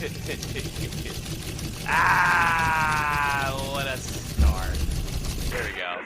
What a start. There we go.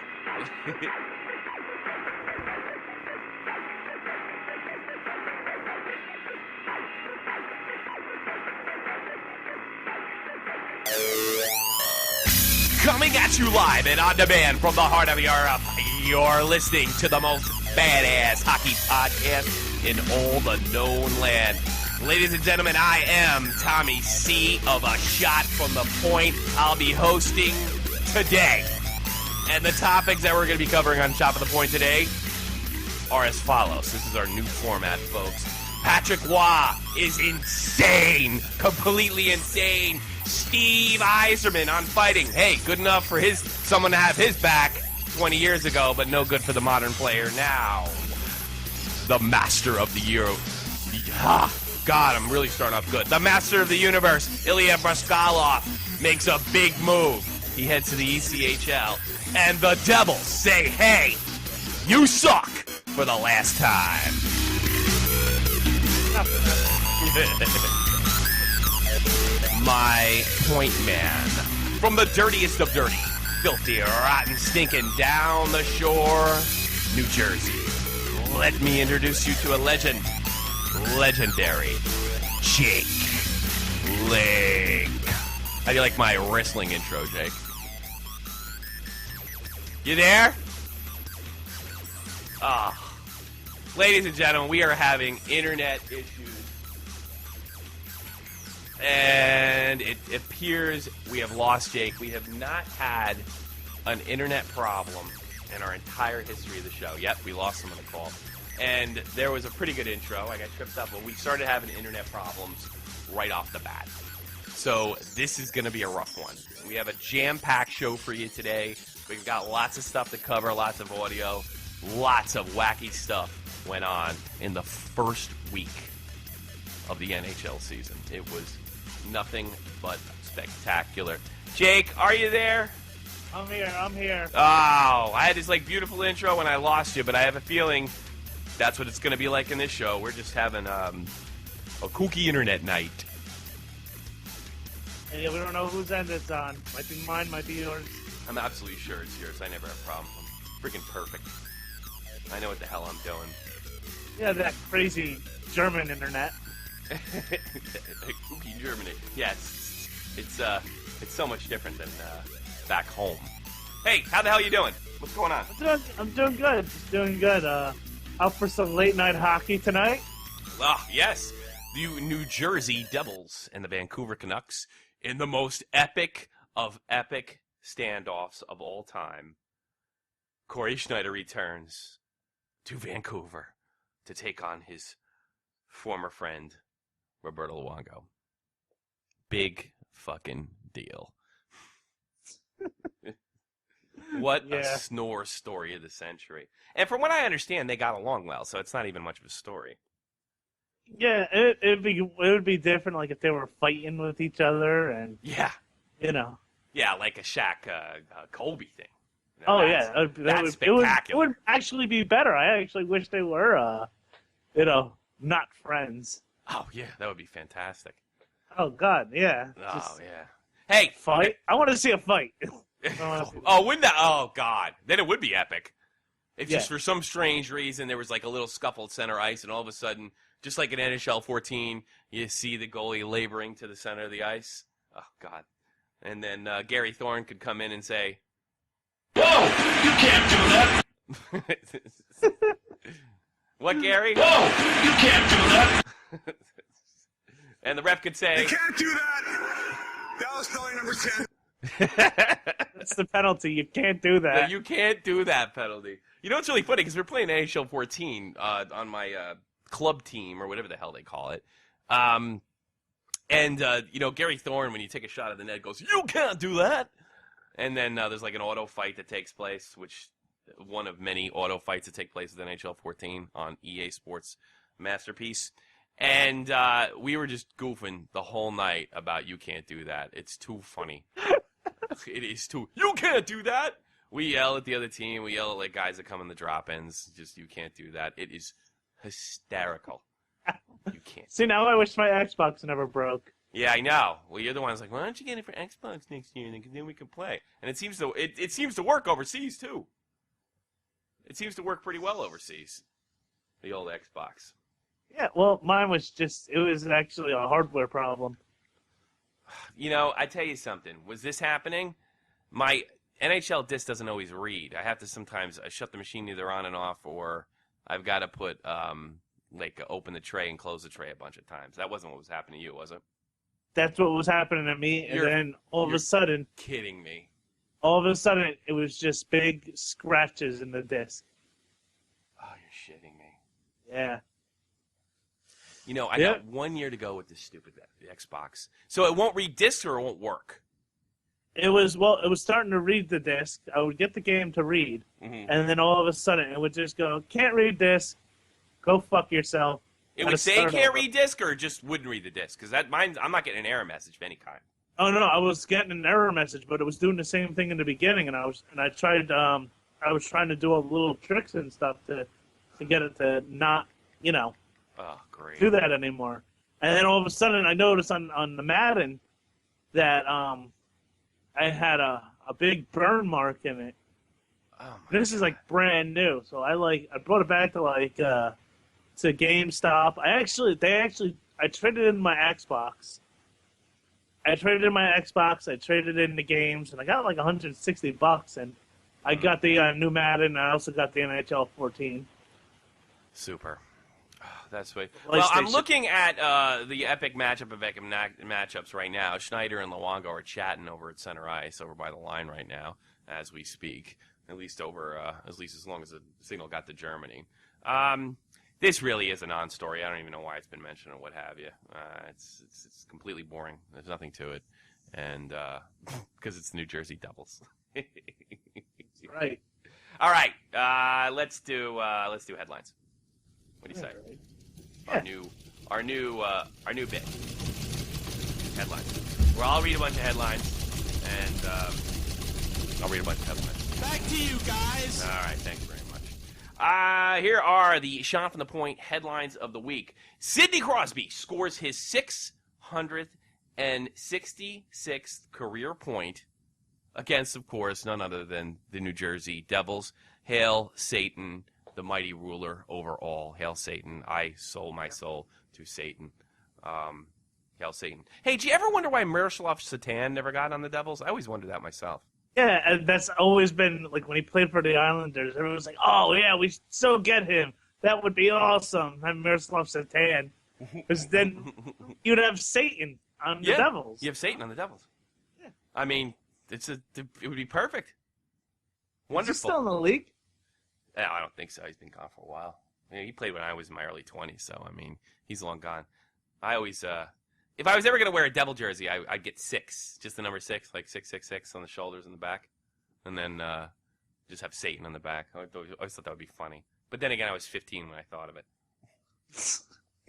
Coming at you live and on demand from the heart of Europe, you're listening to the most badass hockey podcast in all the known land. Ladies and gentlemen, I am Tommy C. of A Shot from the Point. I'll be hosting today. And the topics that we're going to be covering on Shot from the Point today are as follows. This is our new format, folks. Patrick Waugh is insane. Completely insane. Steve Yzerman on fighting. Hey, good enough for someone to have his back 20 years ago, but no good for the modern player now. The master of the Euro. God, I'm really starting off good. The master of the universe, Ilya Bryzgalov, makes a big move. He heads to the ECHL. And the Devils say, hey, you suck for the last time. My point man, from the dirtiest of dirty, filthy, rotten, stinking down the shore, New Jersey. Let me introduce you to a legend, legendary Jake Link. How do you like my wrestling intro, Jake? You there? Ladies and gentlemen, we are having internet issues. And it appears we have lost Jake. We have not had an internet problem in our entire history of the show. Yep, we lost him on the call. And there was a pretty good intro. I got tripped up, but we started having internet problems right off the bat. So this is going to be a rough one. We have a jam-packed show for you today. We've got lots of stuff to cover, lots of audio, lots of wacky stuff went on in the first week of the NHL season. It was nothing but spectacular. Jake, are you there? I'm here. Oh, I had this beautiful intro when I lost you, but I have a feeling that's what it's going to be like in this show. We're just having a kooky internet night. And yeah, we don't know whose end it's on. Might be mine, might be yours. I'm absolutely sure it's yours. I never have a problem. I'm freaking perfect. I know what the hell I'm doing. Yeah, that crazy German internet. Kooky Germany. Yeah, it's so much different than back home. Hey, how the hell you doing? What's going on? I'm doing good. Just doing good. Out for some late night hockey tonight. Ah, yes. The New Jersey Devils and the Vancouver Canucks in the most epic of epic standoffs of all time. Corey Schneider returns to Vancouver to take on his former friend, Roberto Luongo. Big fucking deal. What a snore story of the century. And from what I understand, they got along well, so it's not even much of a story. Yeah, it would be different, like if they were fighting with each other and yeah, you know. Yeah, like a Shaq Colby thing. That's spectacular. It would actually be better. I actually wish they were, not friends. Oh yeah, that would be fantastic. Oh God, yeah. Yeah. Hey, fight! I want to see a fight. Wouldn't that? Oh God, then it would be epic. If just for some strange reason there was a little scuffle at center ice, and all of a sudden, just like in NHL 14, you see the goalie laboring to the center of the ice. Oh God. And then Gary Thorne could come in and say, "Whoa, you can't do that." What, Gary? "Whoa, you can't do that." And the ref could say, "You can't do that." That was penalty number 10. That's the penalty. You can't do that. No, you can't do that penalty. You know what's really funny? Because we're playing NHL 14 on my club team, or whatever the hell they call it. And Gary Thorne, when you take a shot at the net, goes, "You can't do that." And then there's an auto fight that takes place, which one of many auto fights that take place with NHL 14 on EA Sports Masterpiece. And we were just goofing the whole night about "you can't do that." It's too funny. It is too. You can't do that. We yell at the other team. We yell at guys that come in the drop-ins. Just "you can't do that." It is hysterical. You can't. See, now I wish my Xbox never broke. Yeah, I know. Well, you're the one who's like, why don't you get it for Xbox next year, and then we can play. And it seems to work overseas too. It seems to work pretty well overseas. The old Xbox. Yeah, well, mine was it was actually a hardware problem. You know, I tell you something. Was this happening? My NHL disc doesn't always read. I have to sometimes shut the machine either on and off, or I've got to put open the tray and close the tray a bunch of times. That wasn't what was happening to you, was it? That's what was happening to me, and then all of a sudden, kidding me. All of a sudden, it was just big scratches in the disc. Oh, you're shitting me. Yeah. You know, I got 1 year to go with this stupid Xbox. So it won't read discs or it won't work? It was starting to read the disc. I would get the game to read, and then all of a sudden, it would just go, can't read disc, go fuck yourself. It would say can't read disc or just wouldn't read the disc? Because I'm not getting an error message of any kind. Oh, no, I was getting an error message, but it was doing the same thing in the beginning, and I was trying to do all the little tricks and stuff to get it to not, do that anymore. And then all of a sudden, I noticed on the Madden that I had a big burn mark in it. Oh this is like brand new, so I brought it back to to GameStop. I traded in my Xbox. I traded in the games, and I got like $160, and I got the new Madden, and I also got the NHL 14. Super. Oh, that's sweet. Well, I'm looking at the epic matchups right now. Schneider and Luongo are chatting over at center ice, over by the line right now, as we speak. At least as long as the signal got to Germany. This really is a non-story. I don't even know why it's been mentioned or what have you. It's completely boring. There's nothing to it, and because it's New Jersey Devils. Right. All right. Let's do headlines. What do you say? Yeah. Our new bit. Headlines. Where I'll read a bunch of headlines, and I'll read a bunch of headlines. Back to you guys. All right. Thank you very much. Here are the shot from the point headlines of the week. Sidney Crosby scores his 666th career point against, of course, none other than the New Jersey Devils. Hail Satan, the mighty ruler over all. Hail Satan. I sold my soul to Satan. Hail Satan. Hey, do you ever wonder why Miroslav Satan never got on the Devils? I always wondered that myself. Yeah, and that's always been, like, when he played for the Islanders, everyone was like, oh, yeah, we should so get him. That would be awesome, have Miroslav Satan. Because then you'd have Satan on the Devils. You have Satan on the Devils. Yeah. I mean, it would be perfect. Wonderful. Is he still in the league? Yeah, I don't think so. He's been gone for a while. I mean, he played when I was in my early 20s, so, I mean, he's long gone. I always, if I was ever going to wear a Devil jersey, I'd get 6, just the number 6, like 666 on the shoulders and the back, and then just have Satan on the back. I always thought that would be funny. But then again, I was 15 when I thought of it.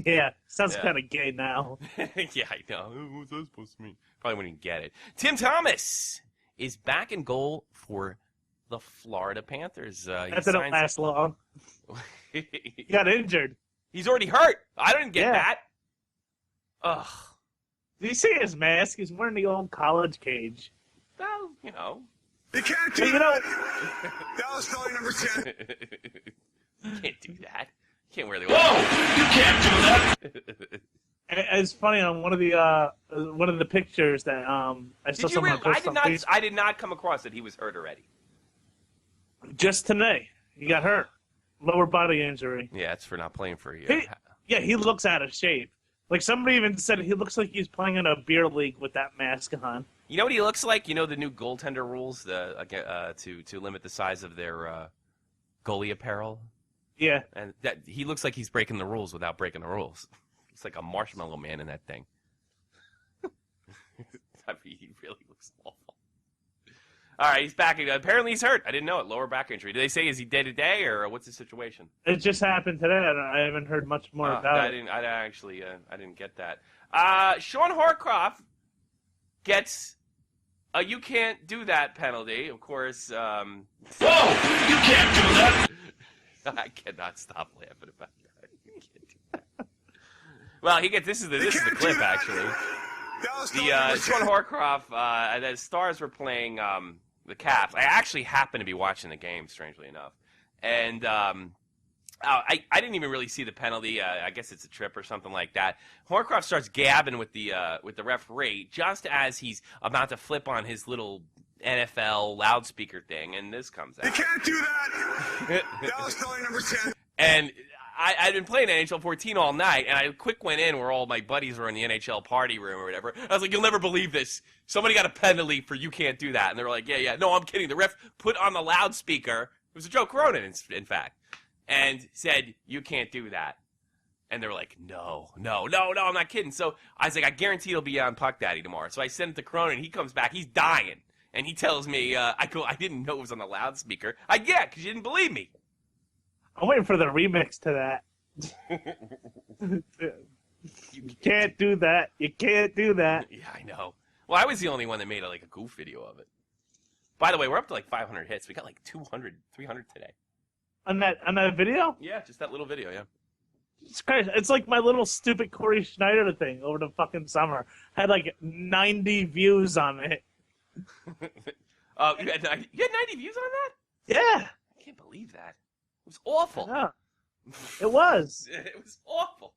Yeah, sounds kind of gay now. Yeah, I know. What's that supposed to mean? Probably wouldn't get it. Tim Thomas is back in goal for the Florida Panthers. That didn't last long. He got injured. He's already hurt. I didn't get that. Ugh. Did you see his mask? He's wearing the old college cage. Well, you know. You can't do that. That was probably number 10. You can't do that. You can't wear the Whoa! You can't do that. It's funny on one of the pictures that I saw someone post on Facebook. I did not come across that he was hurt already. Just today, he got hurt, lower body injury. Yeah, it's for not playing for you. He looks out of shape. Like, somebody even said he looks like he's playing in a beer league with that mask on. You know what he looks like? You know the new goaltender rules to limit the size of their goalie apparel? Yeah. And that he looks like he's breaking the rules without breaking the rules. It's like a marshmallow man in that thing. I mean, he really looks awful. All right, he's back. Apparently he's hurt. I didn't know it. Lower back injury. Did they say, is he day-to-day, or what's the situation? It just happened today. I haven't heard much more about it. I didn't get that. Sean Harcroft gets a you can't do that penalty. Of course. Whoa! You can't do that. I cannot stop laughing about that. You can't do that. Well, he gets this is the clip actually. Sean Horcroft, the Stars were playing the Caps. I actually happened to be watching the game, strangely enough. And I didn't even really see the penalty. I guess it's a trip or something like that. Horcroft starts gabbing with the referee just as he's about to flip on his little NFL loudspeaker thing, and this comes out. You can't do that. Dallas Philly number 10. And I'd been playing NHL 14 all night, and I quick went in where all my buddies were in the NHL party room or whatever. I was like, you'll never believe this. Somebody got a penalty for you can't do that. And they were like, yeah. No, I'm kidding. The ref put on the loudspeaker. It was a Joe Cornin, in fact, and said, you can't do that. And they were like, no, I'm not kidding. So I was like, I guarantee it'll be on Puck Daddy tomorrow. So I sent it to Cronin. He comes back. He's dying. And he tells me, I didn't know it was on the loudspeaker. Because you didn't believe me. I'm waiting for the remix to that. You can't do that. You can't do that. Yeah, I know. Well, I was the only one that made a goof video of it. By the way, we're up to 500 hits. We got 200, 300 today. On that video? Yeah, just that little video, yeah. It's crazy. It's like my little stupid Corey Schneider thing over the fucking summer. Had 90 views on it. You had 90 views on that? Yeah. I can't believe that. It was awful. Yeah. It was. It was awful.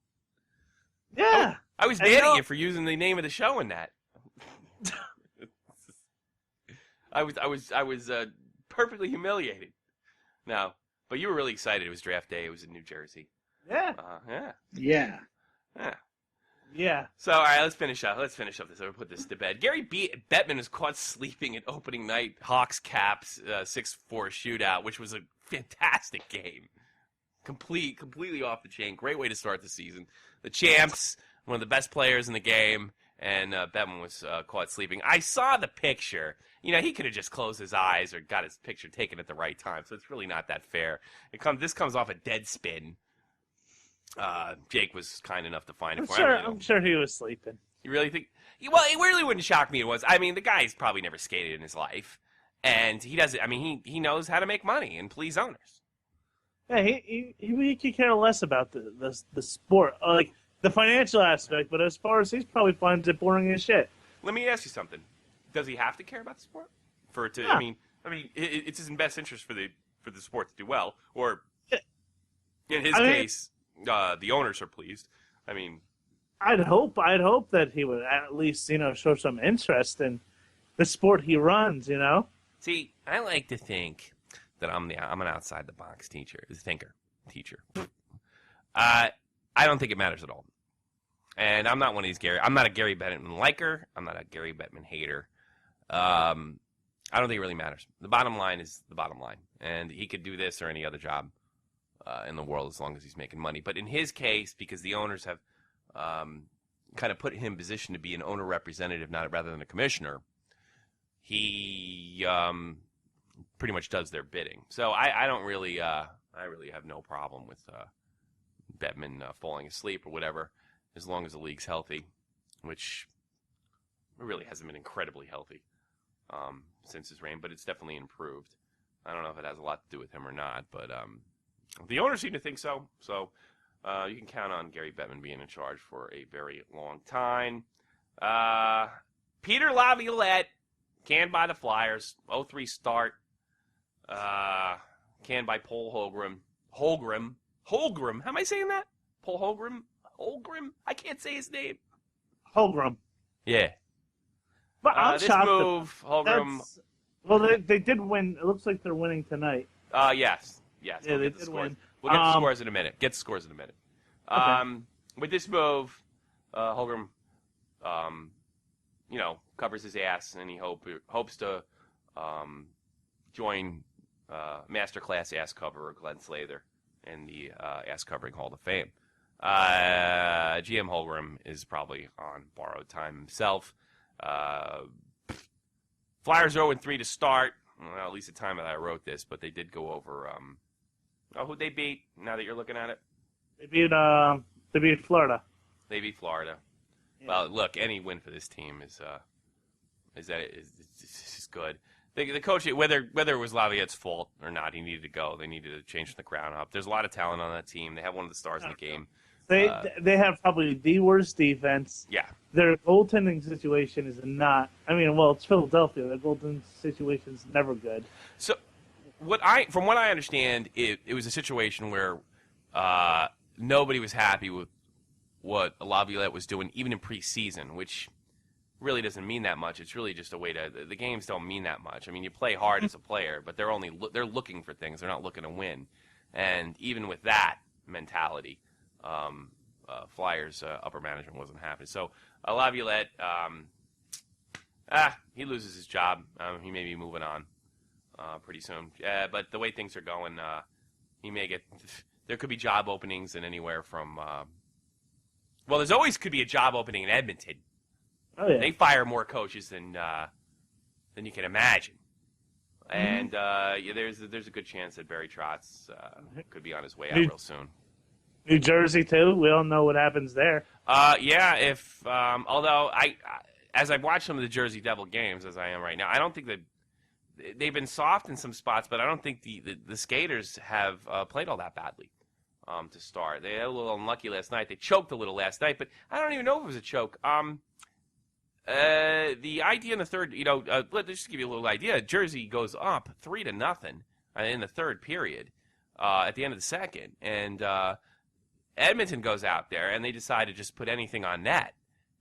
Yeah. I was banning you for using the name of the show in that. I was perfectly humiliated. No, but you were really excited. It was draft day. It was in New Jersey. Yeah. Yeah. Yeah. So, all right, let's finish up this. I'll put this to bed. Gary Bettman was caught sleeping at opening night Hawks Caps 6-4 shootout, which was a fantastic game. Completely off the chain. Great way to start the season. The champs, one of the best players in the game, and Bettman was caught sleeping. I saw the picture. He could have just closed his eyes or got his picture taken at the right time, so it's really not that fair. This comes off a dead spin. Jake was kind enough to find it for him. I'm sure he was sleeping. You really think? Well, it really wouldn't shock me. The guy's probably never skated in his life, and he doesn't. He knows how to make money and please owners. Yeah, he could care less about the sport, the financial aspect. But as far as he probably finds it boring as shit. Let me ask you something. Does he have to care about the sport for it to? Yeah. It's in best interest for the sport to do well, or in his case. case. The owners are pleased. I'd hope that he would at least, show some interest in the sport he runs, See, I like to think that I'm an outside the box teacher. I don't think it matters at all. And I'm not one of these I'm not a Gary Bettman liker. I'm not a Gary Bettman hater. I don't think it really matters. The bottom line is the bottom line. And he could do this or any other job in the world as long as he's making money. But in his case, because the owners have kind of put him in position to be an owner representative rather than a commissioner, he pretty much does their bidding. So I really have no problem with Bettman falling asleep or whatever, as long as the league's healthy, which really hasn't been incredibly healthy since his reign, but it's definitely improved. I don't know if it has a lot to do with him or not, but the owners seem to think so. So you can count on Gary Bettman being in charge for a very long time. Peter Laviolette, canned by the Flyers, 0-3 start. Canned by Paul Holmgren. Holmgren, how am I saying that? Paul Holmgren? I can't say his name. Holmgren. Yeah. But I'm this shocked. move, Holmgren. Well, they did win. It looks like they're winning tonight. Yes. Yeah, We'll they get the did scores. win. We'll get the scores in a minute. Okay. With this move, Holmgren, covers his ass, and he hopes to join Masterclass ass coverer Glenn Slather in the ass covering Hall of Fame. GM Holmgren is probably on borrowed time himself. Flyers 0-3 to start. Well, at least the time that I wrote this, but they did go over. Who'd they beat? Now that you're looking at it, they beat Florida. They beat Florida. Yeah. Well, look, any win for this team is good. The coach, whether it was Laviette's fault or not, he needed to go. They needed to change from the ground up. There's a lot of talent on that team. They have one of the stars in the game. They have probably the worst defense. Yeah. Their goaltending situation is not. I mean, well, it's Philadelphia. Their goaltending situation is never good. So, from what I understand, it was a situation where nobody was happy with what Laviolette was doing, even in preseason, which really doesn't mean that much. It's really just a way to. The games don't mean that much. I mean, you play hard as a player, but they're looking for things. They're not looking to win. And even with that mentality, Flyers upper management wasn't happy. So Laviolette, he loses his job. He may be moving on pretty soon. But the way things are going, he may get. There could be job openings in anywhere from. Well, there's always could be a job opening in Edmonton. Oh yeah. They fire more coaches than you can imagine. And there's a good chance that Barry Trotz could be on his way out real soon. New Jersey too. We all know what happens there. Yeah. If although as I've watched some of the Jersey Devil games as I am right now, I don't think that they've been soft in some spots, but I don't think the skaters have played all that badly to start. They had a little unlucky last night. They choked a little last night, but I don't even know if it was a choke. The idea in the third, let's just give you a little idea. Jersey goes up 3-0 in the third period at the end of the second, and Edmonton goes out there, and they decide to just put anything on net,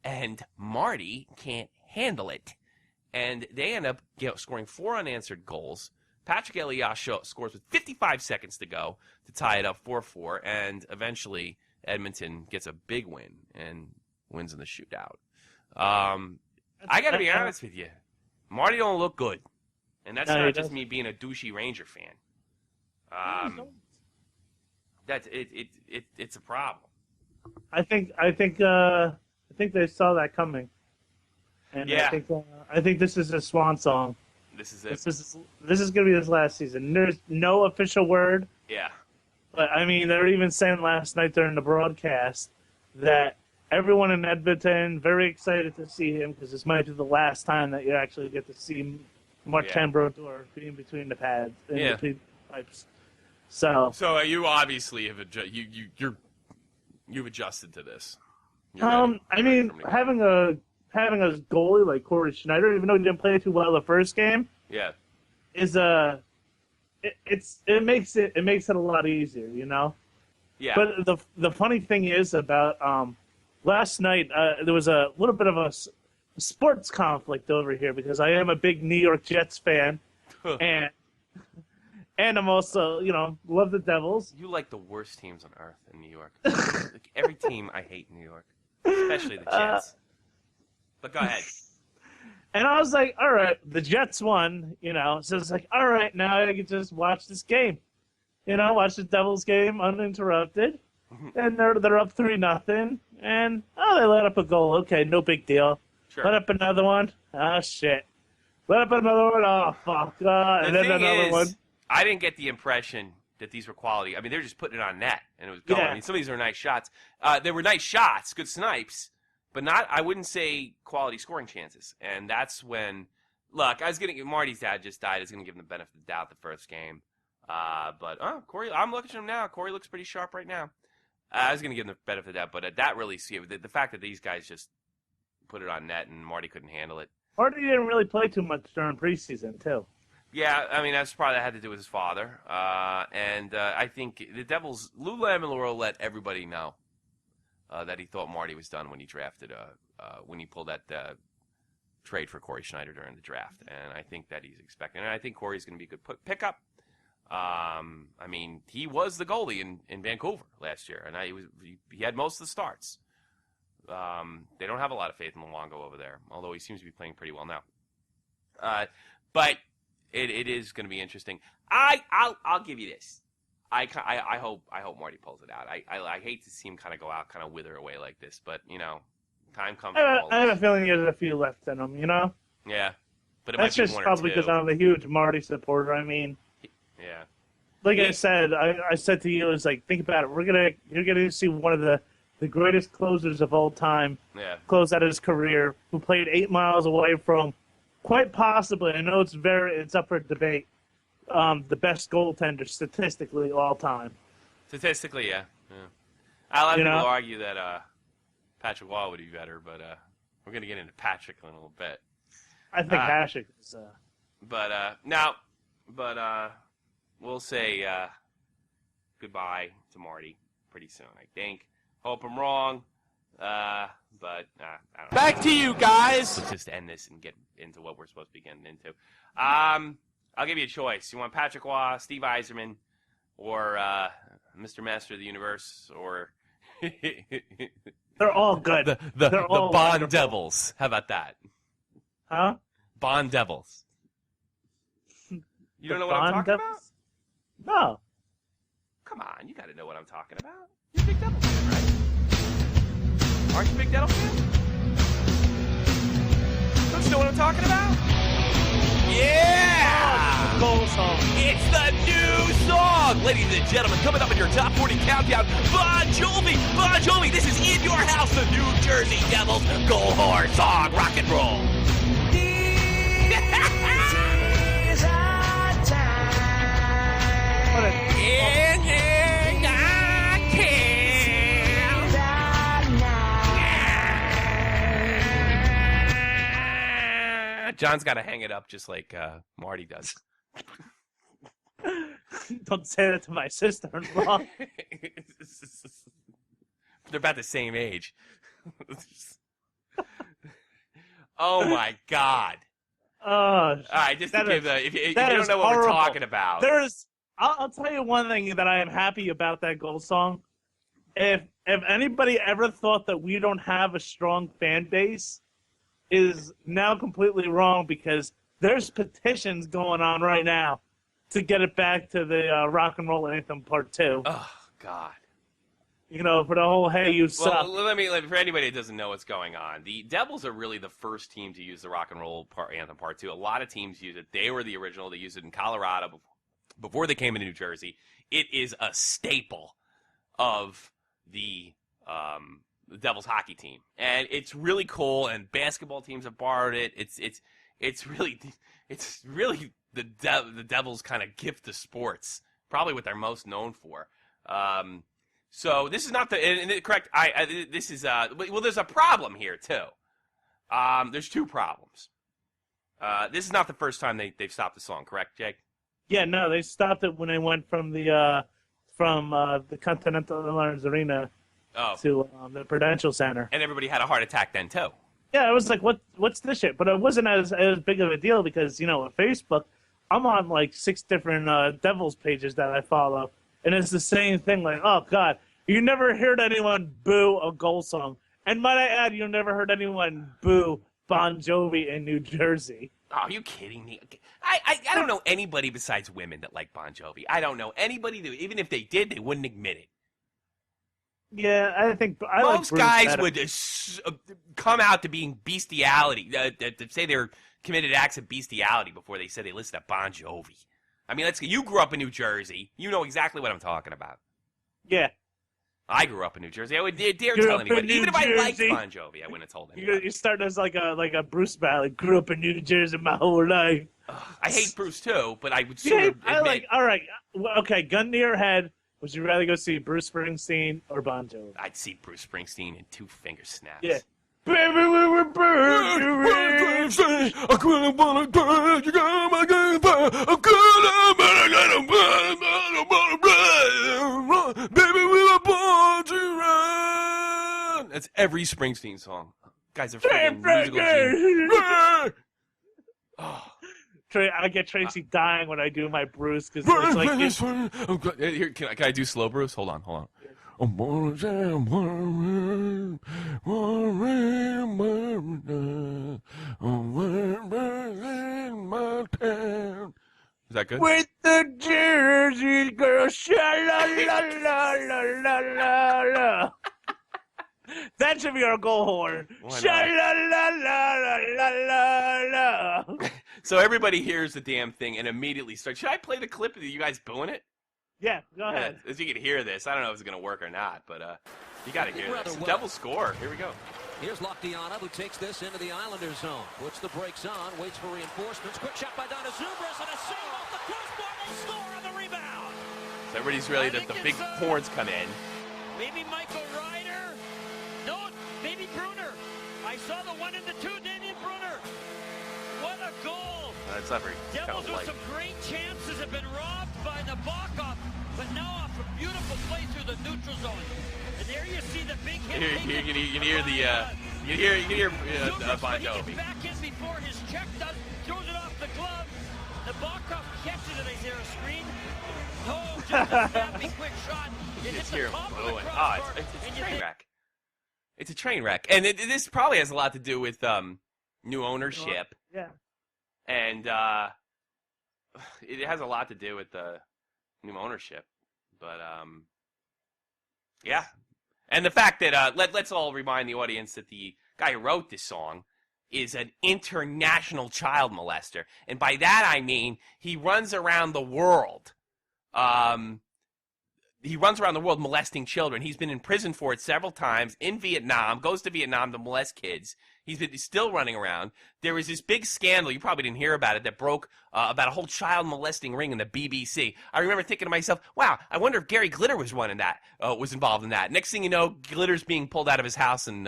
and Marty can't handle it, and they end up scoring 4 unanswered goals. Patrick Elias scores with 55 seconds to go to tie it up 4-4, and eventually Edmonton gets a big win and wins in the shootout. I got to be honest with you. Marty don't look good. And that's not just me being a douchey Ranger fan. It's a problem. I think they saw that coming. And yeah. I think this is a swan song. This is it. This is going to be his last season. There's no official word. Yeah. But I mean, they were even saying last night during the broadcast that everyone in Edmonton very excited to see him because this might be the last time that you actually get to see Martin Brodeur being between the pads, between the pipes. So you obviously have you've adjusted to this. I mean, having a goalie like Corey Schneider, even though he didn't play too well the first game, is it makes it a lot easier, Yeah. But the funny thing is about last night, there was a little bit of a sports conflict over here because I am a big New York Jets fan, and I'm also, love the Devils. You like the worst teams on earth in New York. Like every team I hate in New York, especially the Jets. But go ahead. And I was like, all right, the Jets won, so it's like, all right, now I can just watch this game. Watch the Devils game uninterrupted. And they're up 3-0, and they let up a goal. Okay, no big deal. Sure. Let up another one. Oh shit. Let up another one. Oh fuck. And then another one. I didn't get the impression that these were quality. I mean, they're just putting it on net, and it was going. Yeah. I mean, some of these are nice shots. They were nice shots, good snipes, but I wouldn't say quality scoring chances. And that's when, look, Marty's dad just died. I was going to give him the benefit of the doubt the first game. But Corey, I'm looking at him now. Corey looks pretty sharp right now. I was going to give him the benefit of that, but that really the fact that these guys just put it on net and Marty couldn't handle it. Marty didn't really play too much during preseason, too. Yeah, I mean, that's probably had to do with his father. And I think the Devils, Lou Lamoriello let everybody know that he thought Marty was done when he drafted, when he pulled that trade for Corey Schneider during the draft. And I think that he's expecting, and I think Corey's going to be a good pickup. I mean, he was the goalie in Vancouver last year, and he had most of the starts. They don't have a lot of faith in Luongo over there, although he seems to be playing pretty well now. But it is going to be interesting. I'll give you this. I hope Marty pulls it out. I hate to see him kind of go out, kind of wither away like this, but time comes. I have a feeling there's a few left in him. Yeah, but that's just probably because I'm a huge Marty supporter. I mean. Yeah. Like I said, I said to you, it's like, think about it. You're gonna see one of the greatest closers of all time close out his career, who played 8 miles away from, quite possibly, I know it's up for debate, the best goaltender statistically all time. Statistically, yeah. A lot of people argue that Patrick Wall would be better, but we're going to get into Patrick in a little bit. I think Patrick is... But we'll say goodbye to Marty pretty soon, I think. Hope I'm wrong, but I don't know. Back to you guys. Let's just end this and get into what we're supposed to be getting into. I'll give you a choice. You want Patrick Waugh, Steve Yzerman, or Mr. Master of the Universe, or... They're all good. The all Bond wonderful. Devils. How about that? Huh? Bond Devils. You don't know what I'm talking about? No. Come on, you got to know what I'm talking about. You're a big Devils fan, right? Aren't you a big Devils fan? Don't you know what I'm talking about? Yeah! Goal song. It's the new song! Ladies and gentlemen, coming up in your top 40 countdown, Bon Jovi! Bon Jovi, this is In Your House, the New Jersey Devils goal horn song, rock and roll. John's got to hang it up just like Marty does. Don't say that to my sister-in-law. They're about the same age. Oh my God! All right, just to give if you don't know what we're talking about, I'll tell you one thing that I am happy about that goal song. If anybody ever thought that we don't have a strong fan base, is now completely wrong, because there's petitions going on right now to get it back to the Rock and Roll Anthem Part 2. Oh God! You know, for the whole "Hey, you suck." Well, let me for anybody that doesn't know what's going on, the Devils are really the first team to use the Rock and Roll Anthem Part 2. A lot of teams use it. They were the original. They used it in Colorado before they came into New Jersey. It is a staple of the Devils hockey team, and it's really cool. And basketball teams have borrowed it. It's really the Devils' kind of gift to sports. Probably what they're most known for. So this is not correct. This is well. There's a problem here too. There's two problems. This is not the first time they've stopped the song, correct, Jake? Yeah, no, they stopped it when they went from the Continental Airlines Arena to the Prudential Center. And everybody had a heart attack then too. Yeah, I was like, what's this shit? But it wasn't as big of a deal because, on Facebook, I'm on like 6 different Devils pages that I follow. And it's the same thing, like, oh, God, you never heard anyone boo a goal song. And might I add, you never heard anyone boo Bon Jovi in New Jersey. Oh, are you kidding me? I don't know anybody besides women that like Bon Jovi. I don't know anybody that, even if they did, they wouldn't admit it. Yeah, I think most guys would come out to being bestiality, to say they're committed acts of bestiality before they said they listened to Bon Jovi. I mean, you grew up in New Jersey. You know exactly what I'm talking about. Yeah. I grew up in New Jersey. I would dare tell anybody. Even if I liked Bon Jovi, I wouldn't have told anybody. You start as like a Bruce Valley. Grew up in New Jersey my whole life. I hate Bruce too, but I would sooner admit. All right. Okay, gun to your head. Would you rather go see Bruce Springsteen or Bon Jovi? I'd see Bruce Springsteen in 2 finger snaps. Yeah. Baby, we were burned. That's every Springsteen song. Guys are freaking musical genius. I get Tracy dying when I do my Bruce because it's like Here, can I do slow Bruce? Hold on. Is that good? With the Jersey girl, sha-la-la-la-la-la-la. That should be our goal horn. Sha-la-la-la-la-la-la. So everybody hears the damn thing and immediately starts. Should I play the clip of you guys booing it? Yeah, go ahead. As you can hear this, I don't know if it's going to work or not, but you got to hear this. Devil score. Here we go. Here's Lockdiana, who takes this into the Islanders zone. Puts the brakes on, waits for reinforcements. Quick shot by Donna Zubris, and a save off the crossbar. Will score on the rebound. So everybody's really, the big horns come in. Maybe Michael Ryder. No, maybe Bruner. I saw the 1 and the 2, Damian Bruner. What a goal. That's not very Devils with some great chances have been robbed by Nabokov, but now off a beautiful play through the neutral zone. And there you see the big hit. You can hear Bon Jovi. He gets back in before his check does, throws it off the glove. Nabokov catches it. Is there a screen? No, just a snappy quick shot. You just hear him blowing. It's a train wreck. It's a train wreck. And this probably has a lot to do with new ownership. Yeah. And it has a lot to do with the new ownership. But, yeah. And the fact that, let's all remind the audience that the guy who wrote this song is an international child molester. And by that I mean he runs around the world. He runs around the world molesting children. He's been in prison for it several times in Vietnam, goes to Vietnam to molest kids. He's still running around. There was this big scandal, you probably didn't hear about it, that broke about a whole child molesting ring in the BBC. I remember thinking to myself, wow, I wonder if Gary Glitter was involved in that. Next thing you know, Glitter's being pulled out of his house in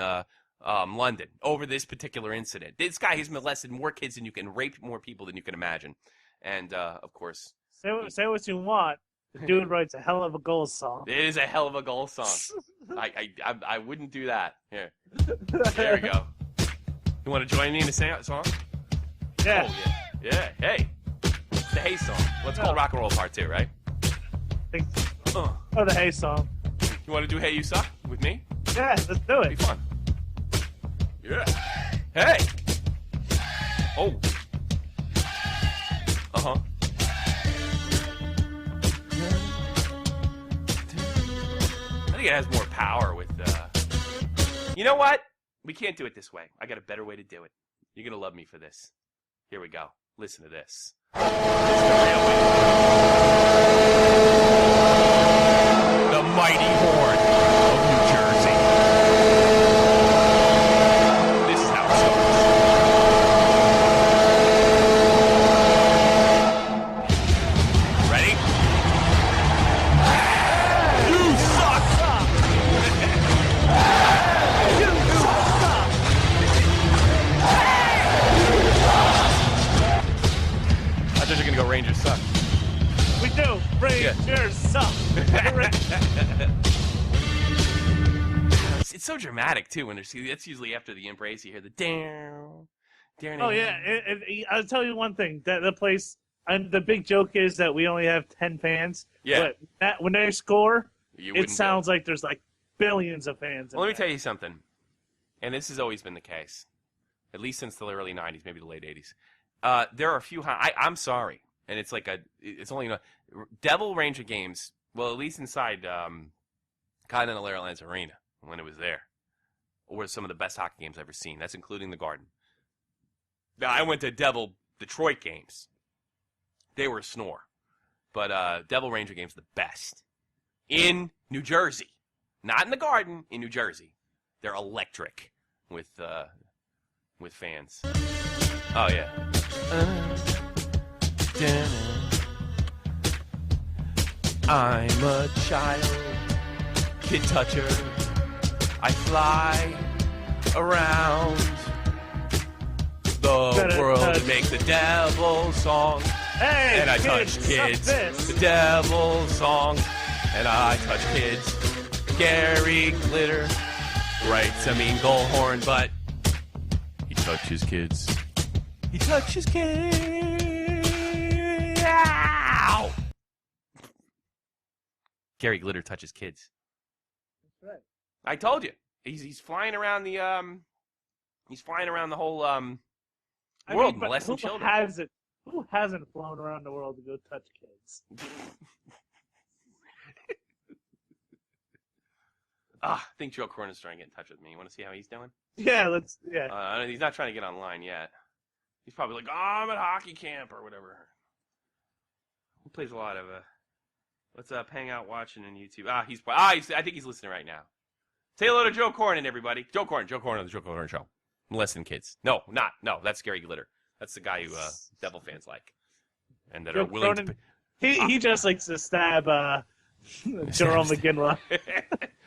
London over this particular incident. This guy has molested more kids than you can, raped more people than you can imagine. And, of course... Say what you want. The dude writes a hell of a goal song. It is a hell of a goal song. I wouldn't do that. Here. There we go. You want to join me in the song? Yeah. Oh, yeah. Yeah. Hey. It's the Hey song. Let's call Rock and Roll Part 2, right? Oh, the Hey song. You want to do Hey You Suck with me? Yeah, let's do it. It'll be fun. Yeah. Hey. Oh. Uh-huh. I think it has more power with, You know what? We can't do it this way. I got a better way to do it. You're going to love me for this. Here we go. Listen to this. This is the real way. The mighty horn of New Jersey. This is how it starts. Ready? You suck! I thought you were going to go Rangers suck. We do. Rangers suck. It's so dramatic, too, when there's... That's usually after the embrace. You hear the down. Oh, yeah. I'll tell you one thing. The place... And the big joke is that we only have 10 fans. Yeah. But when they score, You it wouldn't sounds like there's like billions of fans. Well, let me tell you something. And this has always been the case. At least since the early 90s, maybe the late 80s. There are a few... I'm sorry. And it's like it's only... Devil Ranger games, well, at least inside Continental Airlines Arena, when it was there, were some of the best hockey games I've ever seen. That's including the Garden. Now, I went to Devil Detroit games. They were a snore. But Devil Ranger games, the best. In New Jersey. Not in the Garden, in New Jersey. They're electric with fans. Oh, yeah. I'm a child, kid toucher. I fly around the world and make the devil song. Hey, and I touch kids, the devil song. And I touch kids. Gary Glitter writes a mean goal horn, but he touches kids. He touches kids. Ow! Gary Glitter touches kids. That's right. I told you. He's flying around the whole world molesting children. Who hasn't flown around the world to go touch kids? I think Joe Cornin's trying to get in touch with me. You want to see how he's doing? Yeah, He's not trying to get online yet. He's probably like, I'm at hockey camp or whatever. He plays a lot of what's up? Hang out watching on YouTube. I think he's listening right now. Say hello to Joe Cornin, everybody. Joe Cornin on the Joe Cornin Show. Molesting kids. No, that's Gary Glitter. That's the guy who Devil fans like, and that Joe are willing Cronin, to. He just likes to stab Jerome McGinley.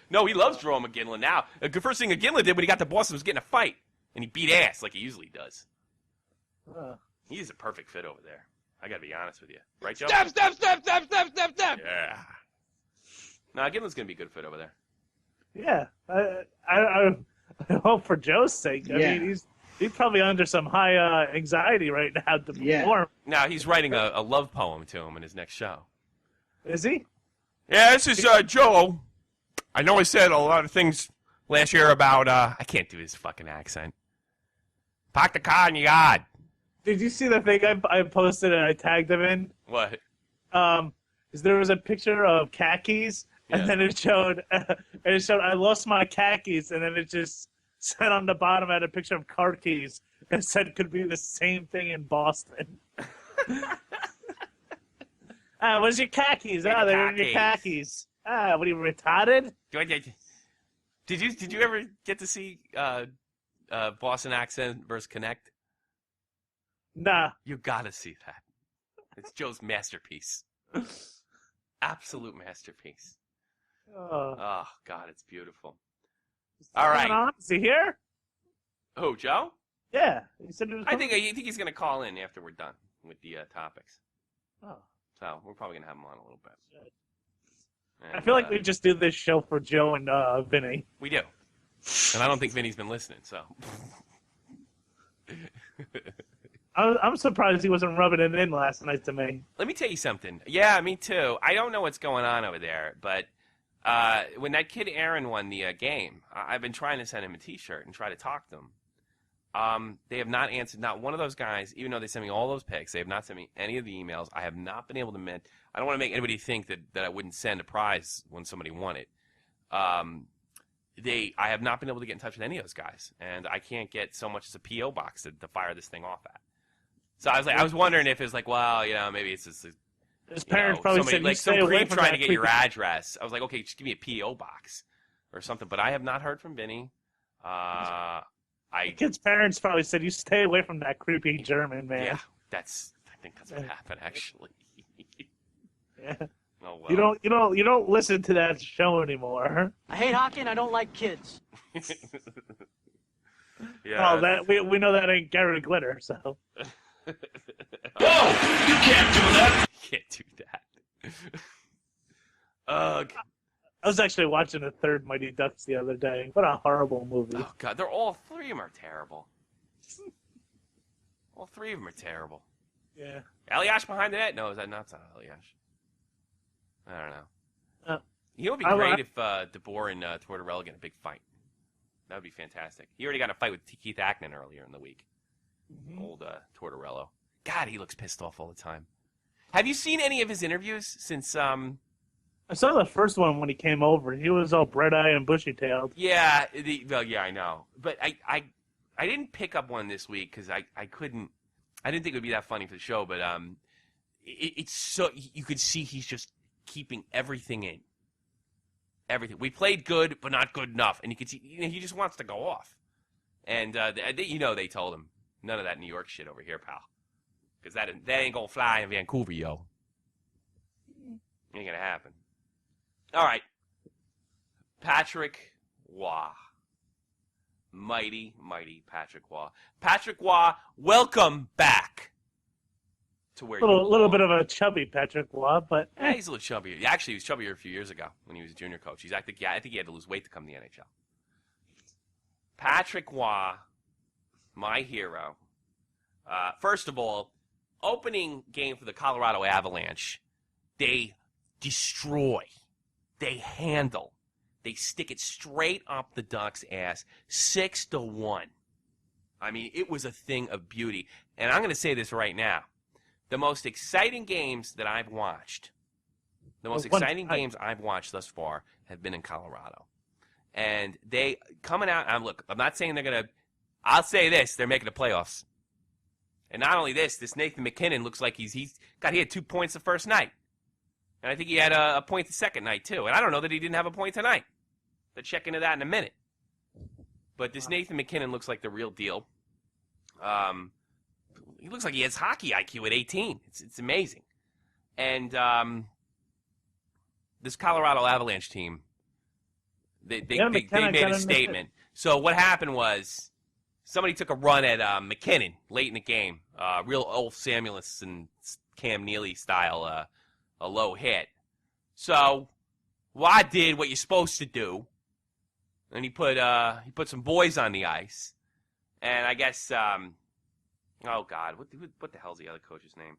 No, he loves Jerome McGinley now. The first thing McGinley did when he got to Boston was getting a fight, and he beat ass like he usually does. He's a perfect fit over there. I got to be honest with you. Right, Joe? Step. Yeah. No, McGinley's going to be a good fit over there. Yeah. I hope for Joe's sake. I mean, he's probably under some high anxiety right now to perform. Now, he's writing a love poem to him in his next show. Is he? Yeah, this is Joe. I know I said a lot of things last year about, I can't do his fucking accent. Park the car in your yard. Did you see the thing I posted and I tagged him in? What? There was a picture of khakis, and then it showed, I lost my khakis, and then it just said on the bottom, I had a picture of car keys, and it said could be the same thing in Boston. Where's your khakis? They're in your khakis. What are you, retarded? Did you ever get to see Boston Accent versus Connect? Nah. You gotta see that. It's Joe's masterpiece. Absolute masterpiece. Oh, God, it's beautiful. All right. Is he here? Who, Joe? Yeah. He said it was I think he's going to call in after we're done with the topics. Oh. So we're probably going to have him on a little bit. And, I feel like we just do this show for Joe and Vinny. We do. And I don't think Vinny's been listening, so. I'm surprised he wasn't rubbing it in last night to me. Let me tell you something. Yeah, me too. I don't know what's going on over there, but when that kid Aaron won the game, I've been trying to send him a T-shirt and try to talk to him. They have not answered. Not one of those guys, even though they sent me all those pics, they have not sent me any of the emails. I have not been able to I don't want to make anybody think that I wouldn't send a prize when somebody won it. I have not been able to get in touch with any of those guys, and I can't get so much as a P.O. box to fire this thing off at. So I was wondering if it's like, well, maybe it's just his parents probably said, like some creep trying to get your address. I was like, okay, just give me a P.O. box or something. But I have not heard from Vinny. The kid's parents probably said, you stay away from that creepy German man. Yeah, I think that's what happened, actually. Yeah. Oh, well. You don't listen to that show anymore. I hate hockey and I don't like kids. Yeah. Oh, we know that ain't Gary Glitter, so. Whoa! You can't do that! Can't do that. I was actually watching the third Mighty Ducks the other day. What a horrible movie. Oh, God. All three of them are terrible. All three of them are terrible. Yeah. Eliash behind the net? No, that's not Eliash. I don't know. It would be I- great if DeBoer and Tortorella get a big fight. That would be fantastic. He already got a fight with Keith Ackman earlier in the week. Mm-hmm. Old Tortorello. God, he looks pissed off all the time. Have you seen any of his interviews since... I saw the first one when he came over. He was all bright-eyed and bushy-tailed. Yeah, I know. But I didn't pick up one this week because I couldn't... I didn't think it would be that funny for the show, but it's so... You could see he's just keeping everything in. Everything. We played good, but not good enough. And you could see he just wants to go off. And they told him, none of that New York shit over here, pal. Because that ain't going to fly in Vancouver, yo. Ain't going to happen. All right. Patrick Waugh. Mighty, mighty Patrick Waugh. Patrick Waugh, welcome back to where A little bit of a chubby Patrick Waugh, but... Yeah, he's a little chubbier. Actually, he was chubbier a few years ago when he was a junior coach. I think he had to lose weight to come to the NHL. Patrick Waugh, my hero. First of all, opening game for the Colorado Avalanche, they destroy. They handle. They stick it straight up the Ducks' ass, 6-1. I mean, it was a thing of beauty. And I'm going to say this right now. The most exciting games that I've watched, thus far have been in Colorado. And they coming out, I'm not saying they're going to, I'll say this, they're making the playoffs. And not only this Nathan McKinnon looks like he had 2 points the first night. And I think he had a point the second night, too. And I don't know that he didn't have a point tonight. They'll check into that in a minute. But this Nathan McKinnon looks like the real deal. He looks like he has hockey IQ at 18. It's amazing. And this Colorado Avalanche team, They made a statement. So what happened was somebody took a run at McKinnon late in the game. Real Ulf Samuelis and Cam Neely style, a low hit. So Watt did what you're supposed to do, and he put some boys on the ice, and I guess oh God, what the hell's the other coach's name?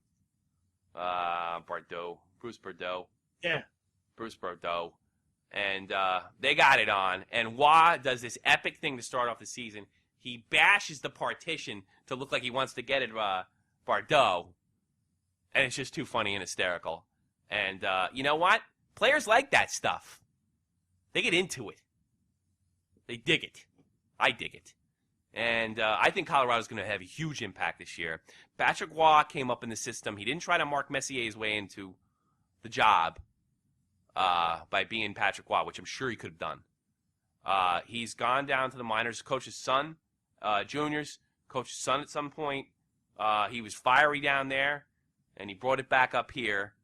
Bruce Bordeaux. Yeah, Bruce Bordeaux, and they got it on. And Watt does this epic thing to start off the season. He bashes the partition to look like he wants to get at Bordeaux, and it's just too funny and hysterical. And you know what? Players like that stuff. They get into it. They dig it. I dig it. And I think Colorado's going to have a huge impact this year. Patrick Waugh came up in the system. He didn't try to Mark Messier's way into the job by being Patrick Waugh, which I'm sure he could have done. He's gone down to the minors, coached his son, juniors, coached his son at some point. He was fiery down there, and he brought it back up here.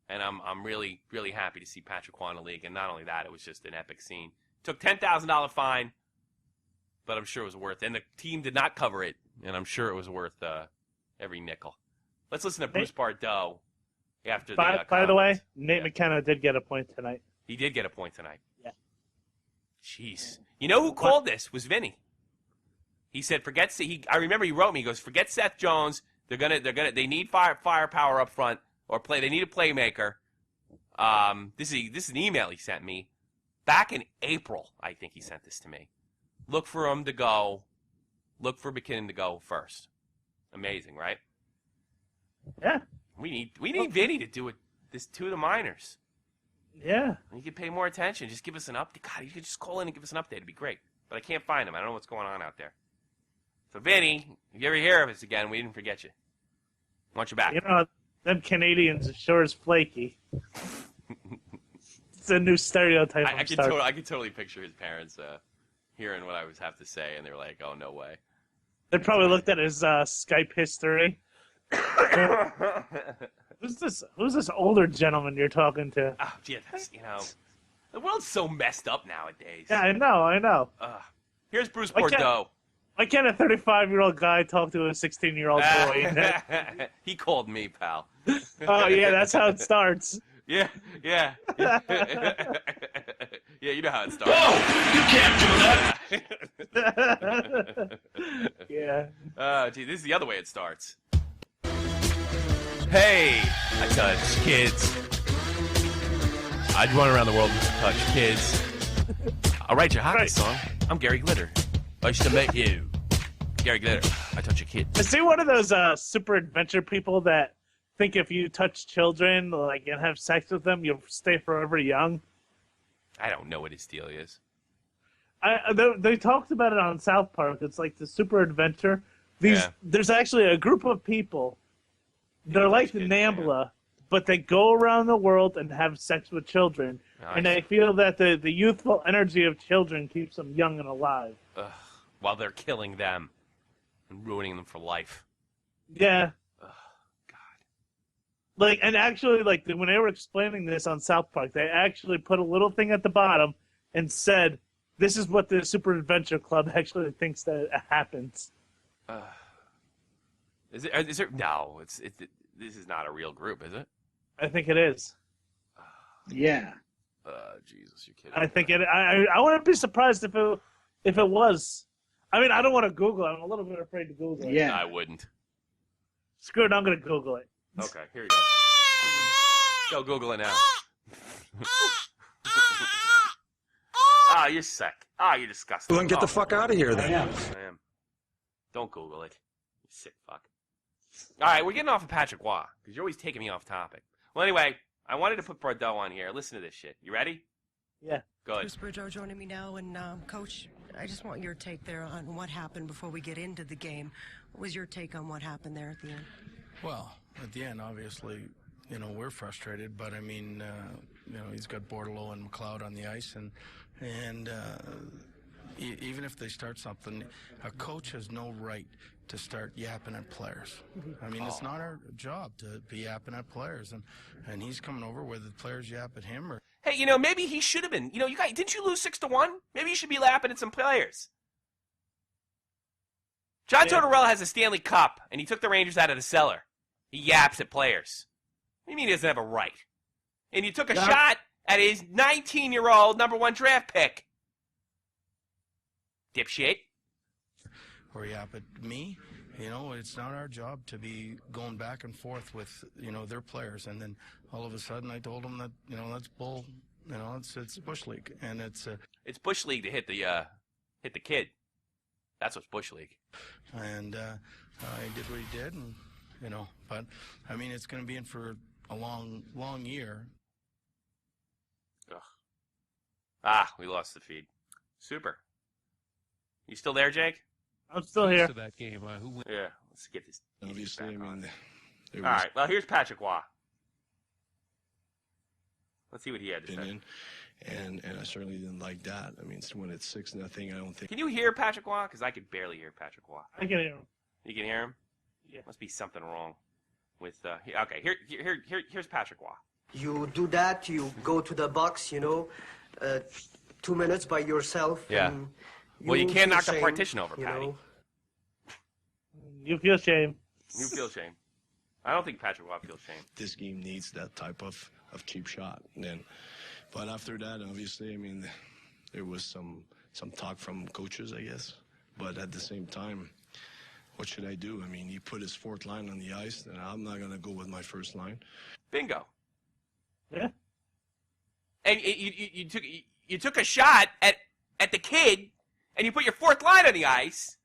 And I'm really, really happy to see Patrick Waugh in the league. And not only that, it was just an epic scene. Took $10,000 fine, but I'm sure it was worth it. And the team did not cover it, and I'm sure it was worth every nickel. Let's listen to Bruce Bordeaux after the By the way, Nate McKenna did get a point tonight. He did get a point tonight. Yeah. Jeez. You know who called this? Was Vinny. He said, I remember he wrote me, he goes, forget Seth Jones. They need firepower up front. They need a playmaker. This is an email he sent me back in April. I think he sent this to me. Look for him to go. Look for McKinnon to go first. Amazing, right? Yeah. We need Vinny to do it. This to the minors. Yeah. You can pay more attention. Just give us an update. God, you could just call in and give us an update. It'd be great. But I can't find him. I don't know what's going on out there. So Vinny, if you ever hear of us again, we didn't forget you. I want you back. You know, them Canadians are sure as flaky. It's a new stereotype. I can totally picture his parents hearing what I have to say, and they're like, "Oh, no way." They probably looked at his Skype history. Who's this older gentleman you're talking to? Oh, gee, the world's so messed up nowadays. Yeah, I know. Here's Bruce Bordeaux. Why can't a 35-year-old guy talk to a 16-year-old boy? He called me, pal. Oh, yeah, that's how it starts. Yeah. Yeah, you know how it starts. Whoa! You can't do that! Yeah. Gee, this is the other way it starts. Hey, I touch kids. I'd run around the world and touch kids. I'll write your hockey song. I'm Gary Glitter. Nice to meet you. Gary Glitter. I touch a kid. Is he one of those super adventure people that think if you touch children and have sex with them, you'll stay forever young? I don't know what his deal is. They talked about it on South Park. It's like the super adventure. There's actually a group of people. They're like the NAMBLA, but they go around the world and have sex with children. Nice. And they feel that the youthful energy of children keeps them young and alive. While they're killing them and ruining them for life. Yeah. Oh, God. And actually, when they were explaining this on South Park, they actually put a little thing at the bottom and said, this is what the Super Adventure Club actually thinks that happens. Is there? No, this is not a real group, is it? I think it is. Yeah. Jesus, you're kidding. I think it. I wouldn't be surprised if it was. I mean, I don't want to Google it. I'm a little bit afraid to Google it. Yeah. No, I wouldn't. Screw it. I'm going to Google it. Okay, here you go. Go Google it now. You're sick. You're disgusting. Well, then get the fuck out of here, then. I am. Don't Google it. You sick fuck. All right, we're getting off of Patrick Waugh, because you're always taking me off topic. Well, anyway, I wanted to put Bordeaux on here. Listen to this shit. You ready? Yeah. Good. Bruce Bordeaux joining me now, and Coach, I just want your take there on what happened before we get into the game. What was your take on what happened there at the end? Well, at the end, obviously, we're frustrated, but I mean, he's got Bordelot and McLeod on the ice, and even if they start something, a coach has no right to start yapping at players. I mean, it's not our job to be yapping at players, and he's coming over whether the players yap at him or. Hey, maybe he should have been. You guys, didn't you lose 6-1? Maybe you should be lapping at some players. John Tortorella has a Stanley Cup, and he took the Rangers out of the cellar. He yaps at players. What do you mean he doesn't have a right? And you took a shot at his 19-year-old #1 draft pick. Dipshit. Or yap at me. It's not our job to be going back and forth with, their players. And then all of a sudden I told them that, that's bull. It's Bush League. And it's Bush League to hit the kid. That's what's Bush League. And he did what he did. And, but, I mean, it's going to be in for a long, long year. Ugh. We lost the feed. Super. You still there, Jake? I'm still here. To that game, Yeah, let's get this. Obviously, I mean, all right. Well, here's Patrick Waugh. Let's see what he had to say. And I certainly didn't like that. I mean, when it's 6-0, I don't think. Can you hear Patrick Waugh? Because I could barely hear Patrick Waugh. I can hear him. You can hear him? Yeah. Must be something wrong with. Okay. Here's Patrick Waugh. You do that, you go to the box, 2 minutes by yourself. Yeah. And Well, you won't can't feel knock the shame, partition over, Patty. You feel shame. You feel shame. I don't think Patrick Waugh feels shame. This game needs that type of cheap shot. But after that, obviously, I mean, there was some talk from coaches, I guess. But at the same time, what should I do? I mean, he put his fourth line on the ice, and I'm not going to go with my first line. Bingo. Yeah. And you took a shot at the kid, and you put your fourth line on the ice,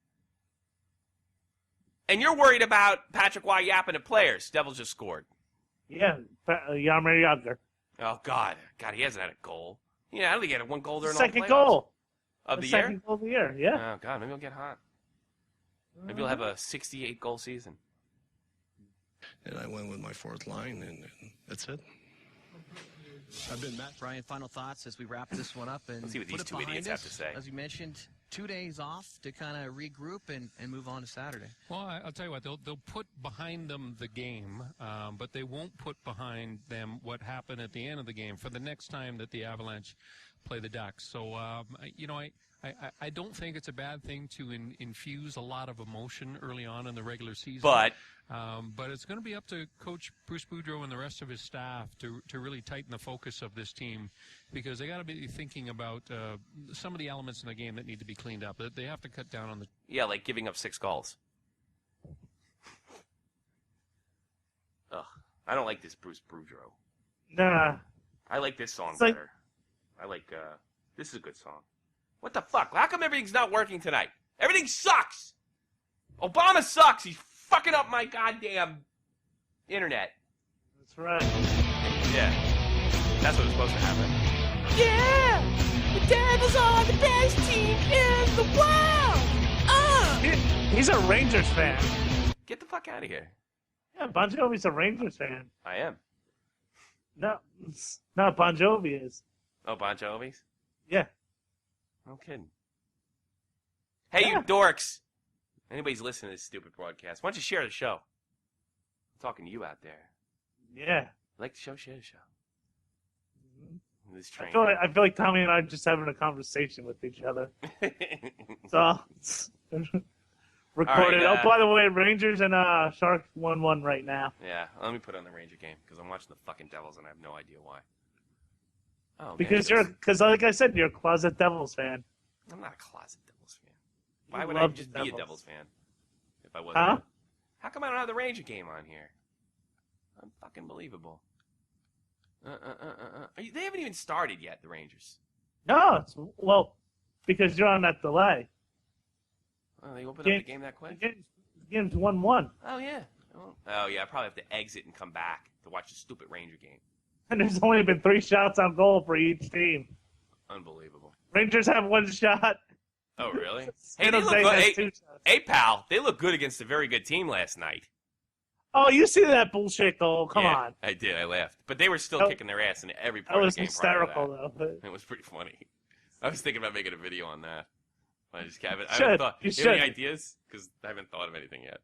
and you're worried about Patrick Waugh yapping at players. Devils just scored. Yeah, Jaromir Jagr. Oh, God, he hasn't had a goal. Yeah, I don't think he had one goal during Second all the playoffs. goal. Of the year? Second goal of the year, yeah. Oh, God, maybe he'll get hot. Maybe he'll have a 68-goal season. And I went with my fourth line, and that's it. I've been Matt. Brian, final thoughts as we wrap this one up and Let's see what put these it two behind idiots us. have to say. As you mentioned, 2 days off to kind of regroup and move on to Saturday. Well, I'll tell you what, they'll put behind them the game, but they won't put behind them what happened at the end of the game for the next time that the Avalanche play the Ducks. So, I don't think it's a bad thing to infuse a lot of emotion early on in the regular season. But it's going to be up to Coach Bruce Boudreau and the rest of his staff to really tighten the focus of this team, because they got to be thinking about some of the elements in the game that need to be cleaned up. They have to cut down on the... Yeah, like giving up 6 goals. Ugh, I don't like this Bruce Boudreau. Nah. I like this song like- better. I like, this is a good song. What the fuck? How come everything's not working tonight? Everything sucks! Obama sucks! He's fucking up my goddamn internet. That's right. Yeah. That's what was supposed to happen. Yeah! The Devils are the best team in the world! He's a Rangers fan. Get the fuck out of here. Yeah, Bon Jovi's a Rangers fan. I am. No, not Bon Jovi is. Oh, Bon Jovi's? Yeah. No kidding. Hey, you dorks! Anybody's listening to this stupid broadcast, why don't you share the show? I'm talking to you out there. Yeah. Like the show, share the show. This train. I feel like Tommy and I are just having a conversation with each other. So, recorded. All right, by the way, Rangers and Sharks 1-1 right now. Yeah, let me put on the Ranger game, because I'm watching the fucking Devils and I have no idea why. Oh, Because man, because like I said, you're a closet Devils fan. I'm not a closet Devils fan. Why You would I love just the be a Devils. Devils fan if I wasn't? Huh? How come I don't have the Ranger game on here? Unfucking believable. They haven't even started yet, the Rangers. No, because you're on that delay. Oh, they opened up the game that quick? The game's 1-1. Oh, yeah. Oh, yeah, I probably have to exit and come back to watch the stupid Ranger game. And there's only been 3 shots on goal for each team. Unbelievable. Rangers have 1 shot. Oh, really? Hey, San they look Jose good. has Hey, 2 shots. hey, pal, they look good against a very good team last night. Oh, you see that bullshit goal? Come Yeah, on. I did. I laughed. But they were still That- kicking their ass in every That part was of the game prior to hysterical, that. though. It was pretty funny. I was thinking about making a video on that. I just haven't thought. You Do you have any should. ideas? Because I haven't thought of anything yet.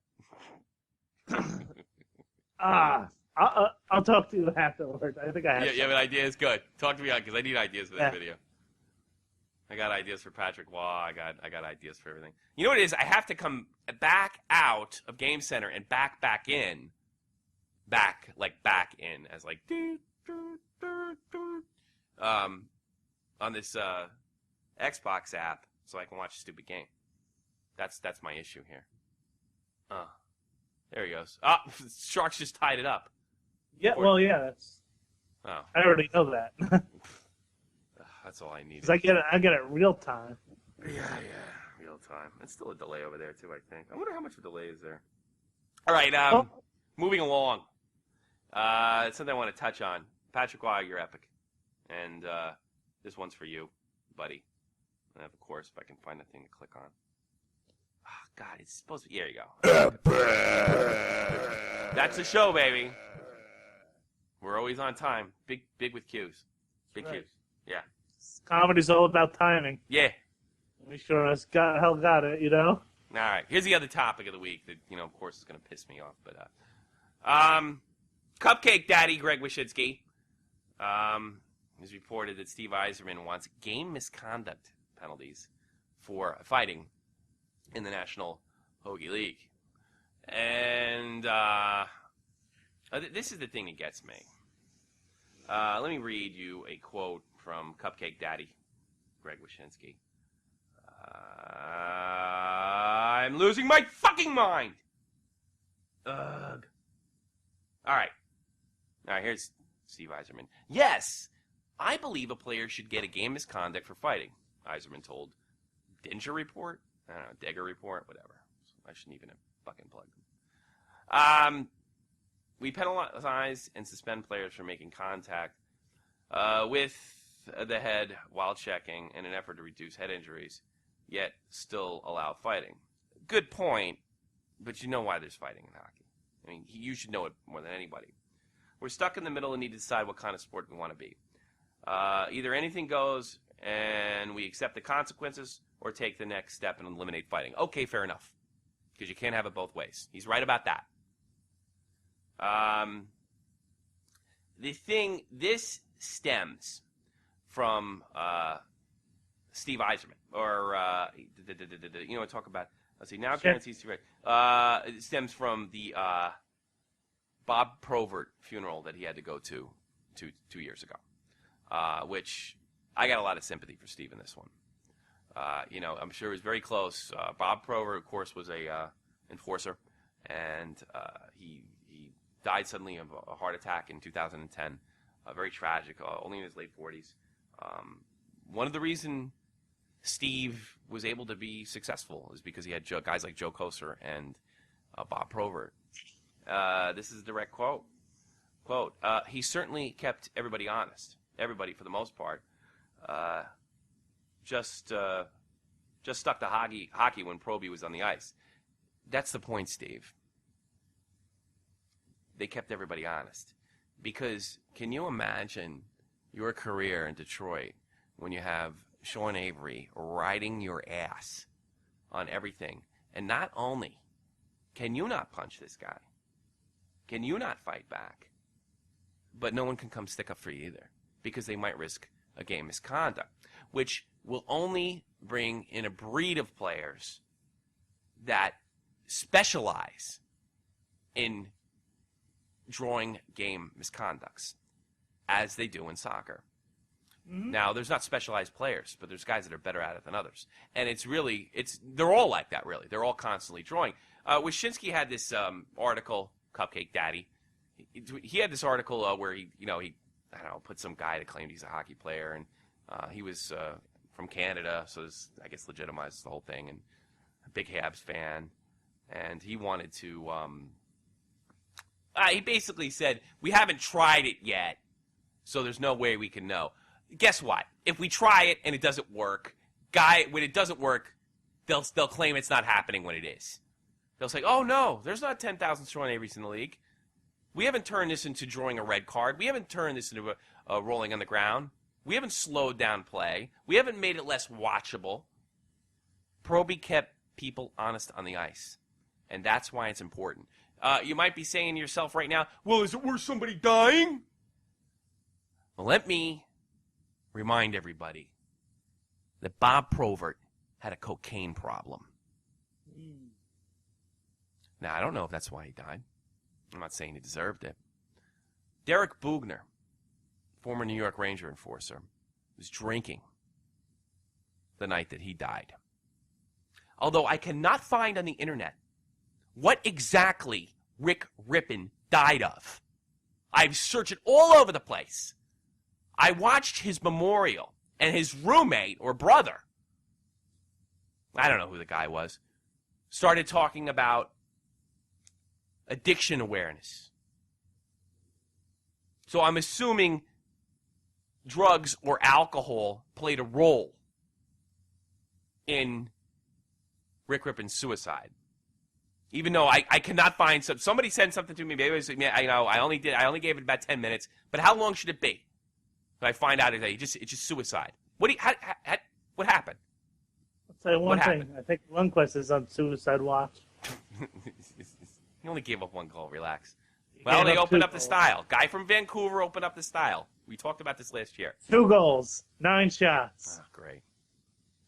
I'll talk to you afterwards. I think I have. Yeah, you have an idea? It's good. Talk to me because I need ideas for that Yeah. video. I got ideas for Patrick Waugh. I got ideas for everything. You know what it is? I have to come back out of Game Center and back in. Back in as like on this Xbox app so I can watch a stupid game. That's my issue here. There he goes. Sharks just tied it up. Yeah, well, yeah, that's. Oh. I already know that. That's all I need. Because I get it real time. Yeah, real time. It's still a delay over there too, I think. I wonder how much of a delay is there. All right, moving along. Something I want to touch on. Patrick Waugh, you're epic, and this one's for you, buddy. And of course, if I can find a thing to click on. Oh, God, it's supposed to be. Here you go. That's the show, baby. We're always on time. Big with cues. Big cues. Yeah. Comedy's all about timing. Yeah. We sure as hell got it, you know? All right. Here's the other topic of the week that, of course, is going to piss me off. But, Cupcake Daddy Greg Wyshynski has reported that Steve Yzerman wants game misconduct penalties for fighting in the National Hockey League. And this is the thing that gets me. Let me read you a quote from Cupcake Daddy Greg Wyshynski. I'm losing my fucking mind! Ugh. All right, here's Steve Yzerman. Yes, I believe a player should get a game misconduct for fighting, Yzerman told Dinger Report? I don't know, Degger Report, whatever. I shouldn't even have fucking plugged them. We penalize and suspend players for making contact with the head while checking in an effort to reduce head injuries, yet still allow fighting. Good point, but you know why there's fighting in hockey. I mean, you should know it more than anybody. We're stuck in the middle and need to decide what kind of sport we want to be. Either anything goes and we accept the consequences or take the next step and eliminate fighting. Okay, fair enough, because you can't have it both ways. He's right about that. This stems from Steve Yzerman, or, talk about, let's see, now guarantees to right. It stems from the Bob Provert funeral that he had to go to 2 years ago, which I got a lot of sympathy for Steve in this one. I'm sure it was very close. Bob Provert, of course, was a enforcer, and he died suddenly of a heart attack in 2010. Very tragic, only in his late 40s. One of the reasons Steve was able to be successful is because he had guys like Joe Kocur and Bob Provert. This is a direct quote. He certainly kept everybody honest. Everybody, for the most part. Just stuck to hockey when Proby was on the ice. That's the point, Steve. They kept everybody honest. Because can you imagine your career in Detroit when you have Sean Avery riding your ass on everything? And not only can you not punch this guy, can you not fight back, but no one can come stick up for you either, because they might risk a game misconduct, which will only bring in a breed of players that specialize in drawing game misconducts, as they do in soccer. Mm-hmm. Now, there's not specialized players, but there's guys that are better at it than others. And they're all like that, really. They're all constantly drawing. Wyshynski had this article, Cupcake Daddy. He had this article where he put some guy that claimed he's a hockey player, and he was from Canada, so this, I guess, legitimizes the whole thing, and a big Habs fan. And he wanted to, he basically said, we haven't tried it yet, so there's no way we can know. Guess what? If we try it and it doesn't work, when it doesn't work, they'll claim it's not happening when it is. They'll say, oh, no, there's not 10,000 Sean Averys in the league. We haven't turned this into drawing a red card. We haven't turned this into rolling on the ground. We haven't slowed down play. We haven't made it less watchable. Proby kept people honest on the ice, and that's why it's important. You might be saying to yourself right now, well, is it worth somebody dying? Well, let me remind everybody that Bob Probert had a cocaine problem. Now, I don't know if that's why he died. I'm not saying he deserved it. Derek Bugner, former New York Ranger enforcer, was drinking the night that he died. Although I cannot find on the internet what exactly Rick Rippon died of. I've searched it all over the place. I watched his memorial, and his roommate or brother, I don't know who the guy was, started talking about addiction awareness. So I'm assuming drugs or alcohol played a role in Rick Rippon's suicide. Even though I cannot find somebody sent something to me. Maybe it was, I only gave it about 10 minutes. But how long should it be? If I find out that it's just suicide. What happened? I'll tell you one thing. I think Lundqvist is on suicide watch. He only gave up one goal. Relax. Well, they opened up the style. Guy from Vancouver opened up the style. We talked about this last year. 2 goals, 9 shots. Oh, great.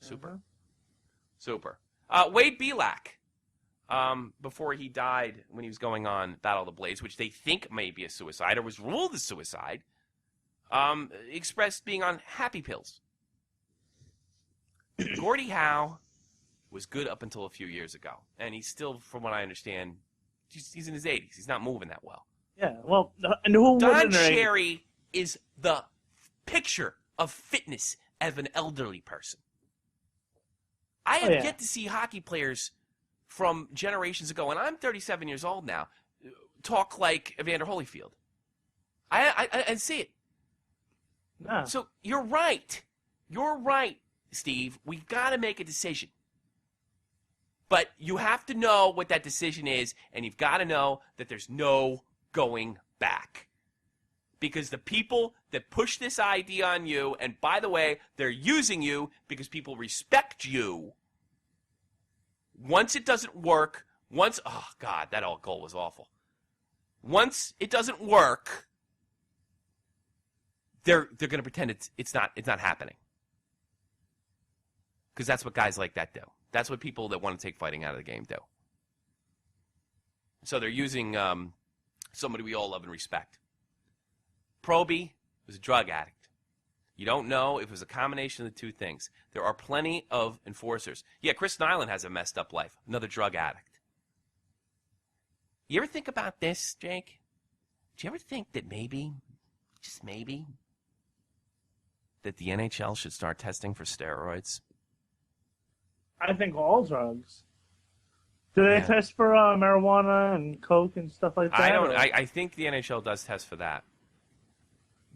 Super. Super. Wade Belak, before he died when he was going on Battle of the Blades, which they think may be a suicide or was ruled a suicide, expressed being on happy pills. Gordie Howe was good up until a few years ago, and he's still, from what I understand, he's in his 80s. He's not moving that well. Yeah, well, and who Don Cherry is the picture of fitness of an elderly person. I have yet to see hockey players from generations ago, and I'm 37 years old now, talk like Evander Holyfield. I see it. No. So you're right. You're right, Steve. We've got to make a decision. But you have to know what that decision is, and you've got to know that there's no going back. Because the people that push this idea on you, and by the way, they're using you because people respect you. Once it doesn't work, oh God, that goal was awful. Once it doesn't work, they're going to pretend it's not happening. Because that's what guys like that do. That's what people that want to take fighting out of the game do. So they're using somebody we all love and respect. Proby was a drug addict. You don't know if it was a combination of the two things. There are plenty of enforcers. Yeah, Chris Nyland has a messed up life. Another drug addict. You ever think about this, Jake? Do you ever think that maybe, just maybe, that the NHL should start testing for steroids? I think all drugs. Do they test for marijuana and coke and stuff like that? I think the NHL does test for that.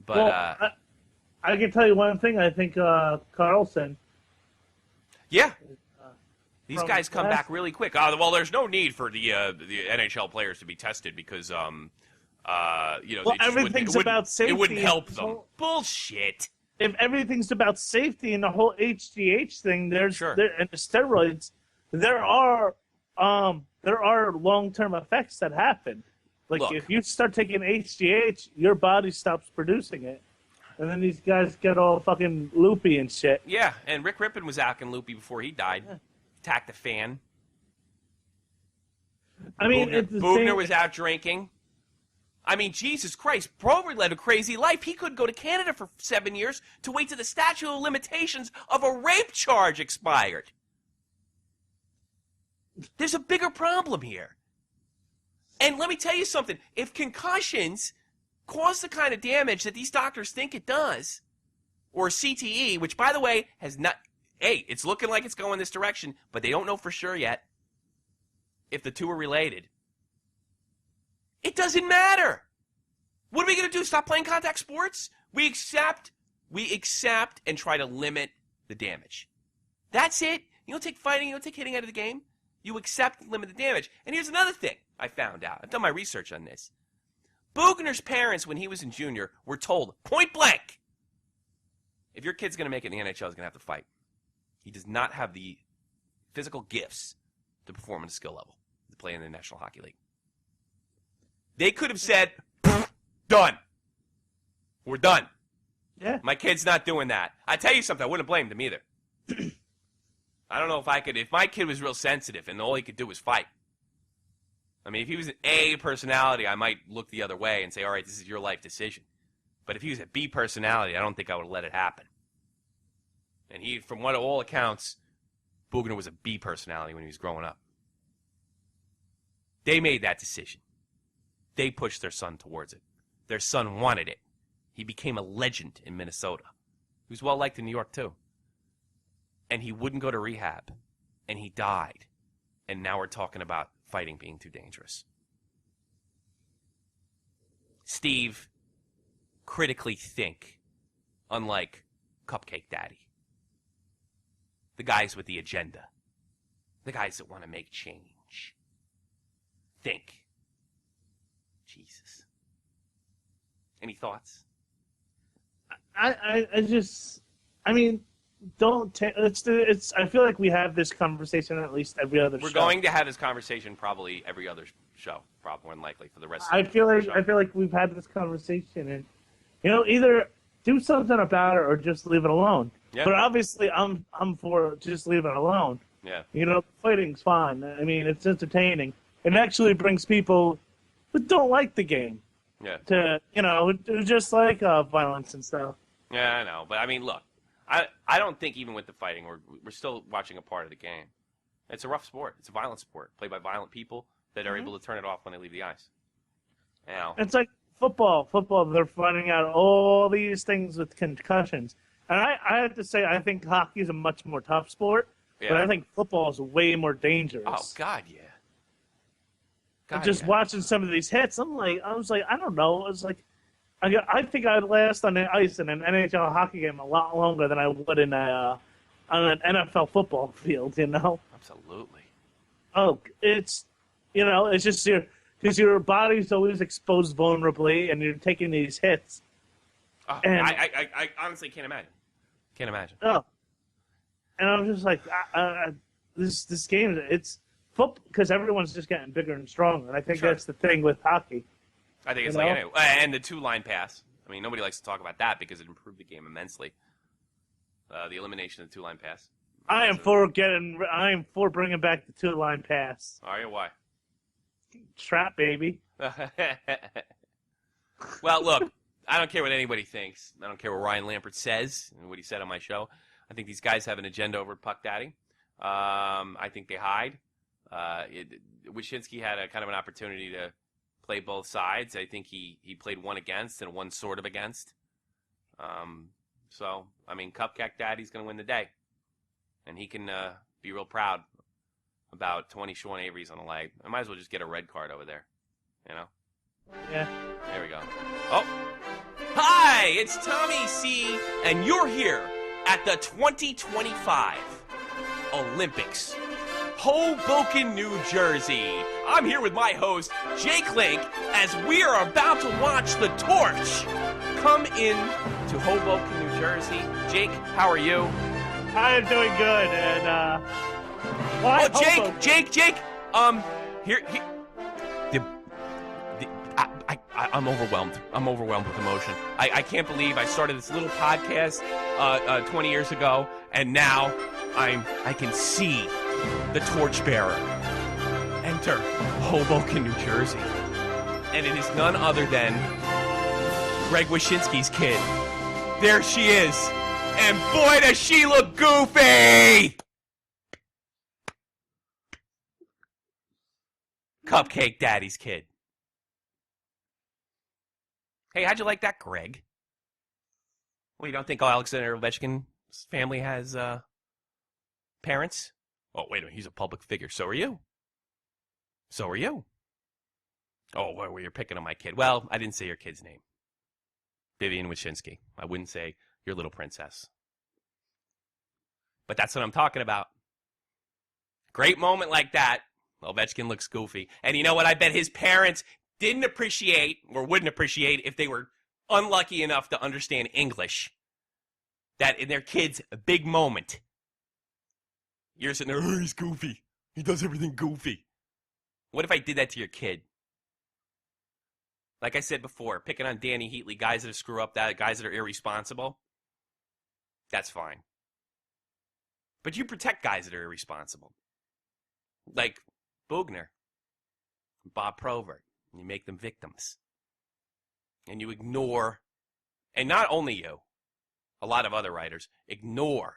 But well, I can tell you one thing. I think Carlson. Yeah. These guys come back really quick. Well, there's no need for the NHL players to be tested because everything's about safety. It wouldn't help them. Bullshit. If everything's about safety and the whole HDH thing, and the steroids, there are long-term effects that happen. Like, if you start taking HGH, your body stops producing it. And then these guys get all fucking loopy and shit. Yeah, and Rick Rippon was acting loopy before he died. Yeah. Attacked a fan. I mean, Bugner was out drinking. I mean, Jesus Christ, Probert led a crazy life. He could go to Canada for 7 years to wait till the statute of limitations of a rape charge expired. There's a bigger problem here. And let me tell you something. If concussions cause the kind of damage that these doctors think it does, or CTE, which, by the way, has not... Hey, it's looking like it's going this direction, but they don't know for sure yet if the two are related. It doesn't matter. What are we going to do? Stop playing contact sports? We accept and try to limit the damage. That's it. You don't take fighting, you don't take hitting out of the game. You accept and limit the damage. And here's another thing I found out. I've done my research on this. Bugner's parents, when he was in junior, were told, point blank, if your kid's going to make it in the NHL, he's going to have to fight. He does not have the physical gifts to perform at a skill level to play in the National Hockey League. They could have said, done. We're done. Yeah. My kid's not doing that. I tell you something, I wouldn't blame them either. I don't know if I could, if my kid was real sensitive and all he could do was fight. I mean, if he was an A personality, I might look the other way and say, all right, this is your life decision. But if he was a B personality, I don't think I would have let it happen. And he, from what all accounts, Bugner was a B personality when he was growing up. They made that decision. They pushed their son towards it. Their son wanted it. He became a legend in Minnesota. He was well liked in New York, too. And he wouldn't go to rehab. And he died. And now we're talking about fighting being too dangerous. Steve, critically think, unlike Cupcake Daddy. The guys with the agenda. The guys that want to make change. Think. Jesus. Any thoughts? I mean, don't take. It's. I feel like we have this conversation at least every other. We're show. going to have this conversation probably every other show, probably more than likely for the rest. I of feel the like show. we've had this conversation, and either do something about it or just leave it alone. Yeah. But obviously, I'm for just leave it alone. Yeah. Fighting's fun. I mean, it's entertaining. It actually brings people who don't like the game. Yeah. To who just like violence and stuff. Yeah, I know, but I mean, look, I don't think even with the fighting, we're still watching a part of the game. It's a rough sport. It's a violent sport played by violent people that are able to turn it off when they leave the ice. It's like football. Football, they're finding out all these things with concussions. And I have to say, I think hockey is a much more tough sport, but I think football is way more dangerous. Oh, God, yeah. Watching some of these hits, I was like, I don't know. It's like, I think I'd last on the ice in an NHL hockey game a lot longer than I would on an NFL football field, Absolutely. Oh, it's just because your body's always exposed vulnerably, and you're taking these hits. Oh, and I honestly can't imagine. Can't imagine. Oh, and I'm just like, this game, it's football because everyone's just getting bigger and stronger, and I think that's the thing with hockey. I think it's like anyway, and the two-line pass. I mean, nobody likes to talk about that because it improved the game immensely. The elimination of the two-line pass. I am for bringing back the two-line pass. Are you? Why? Trap, baby. Well, look, I don't care what anybody thinks. I don't care what Ryan Lampert says and what he said on my show. I think these guys have an agenda over Puck Daddy. I think they hide. Wyshynski had a kind of an opportunity to play both sides. I think he played one against and one sort of against. So, I mean, Cupcake Daddy's going to win the day. And he can be real proud about 20 Sean Avery's on the leg. I might as well just get a red card over there. Yeah. There we go. Oh. Hi, it's Tommy C. And you're here at the 2025 Olympics. Hoboken, New Jersey. I'm here with my host, Jake Link, as we are about to launch the torch. Come in to Hoboken, New Jersey. Jake, how are you? I'm doing good, and Jake. I'm overwhelmed. I'm overwhelmed with emotion. I can't believe I started this little podcast 20 years ago, and now I can see the torchbearer enter Hoboken, New Jersey. And it is none other than Greg Wyshynski's kid. There she is. And boy, does she look goofy! Cupcake Daddy's kid. Hey, how'd you like that, Greg? Well, you don't think Alexander Ovechkin's family has parents? Oh, wait a minute, he's a public figure. So are you. So are you. Oh, well, you're picking on my kid. Well, I didn't say your kid's name. Vivian Wyshynski. I wouldn't say your little princess. But that's what I'm talking about. Great moment like that. Ovechkin looks goofy. And you know what? I bet his parents didn't appreciate or wouldn't appreciate if they were unlucky enough to understand English. That in their kid's big moment, You're sitting there, oh, he's goofy. He does everything goofy. What if I did that to your kid? Like I said before, picking on Danny Heatley, guys that screw up, guys that are irresponsible, that's fine. But you protect guys that are irresponsible. Like Bugner, Bob Provert. You make them victims. And you ignore, and not only you, a lot of other writers, ignore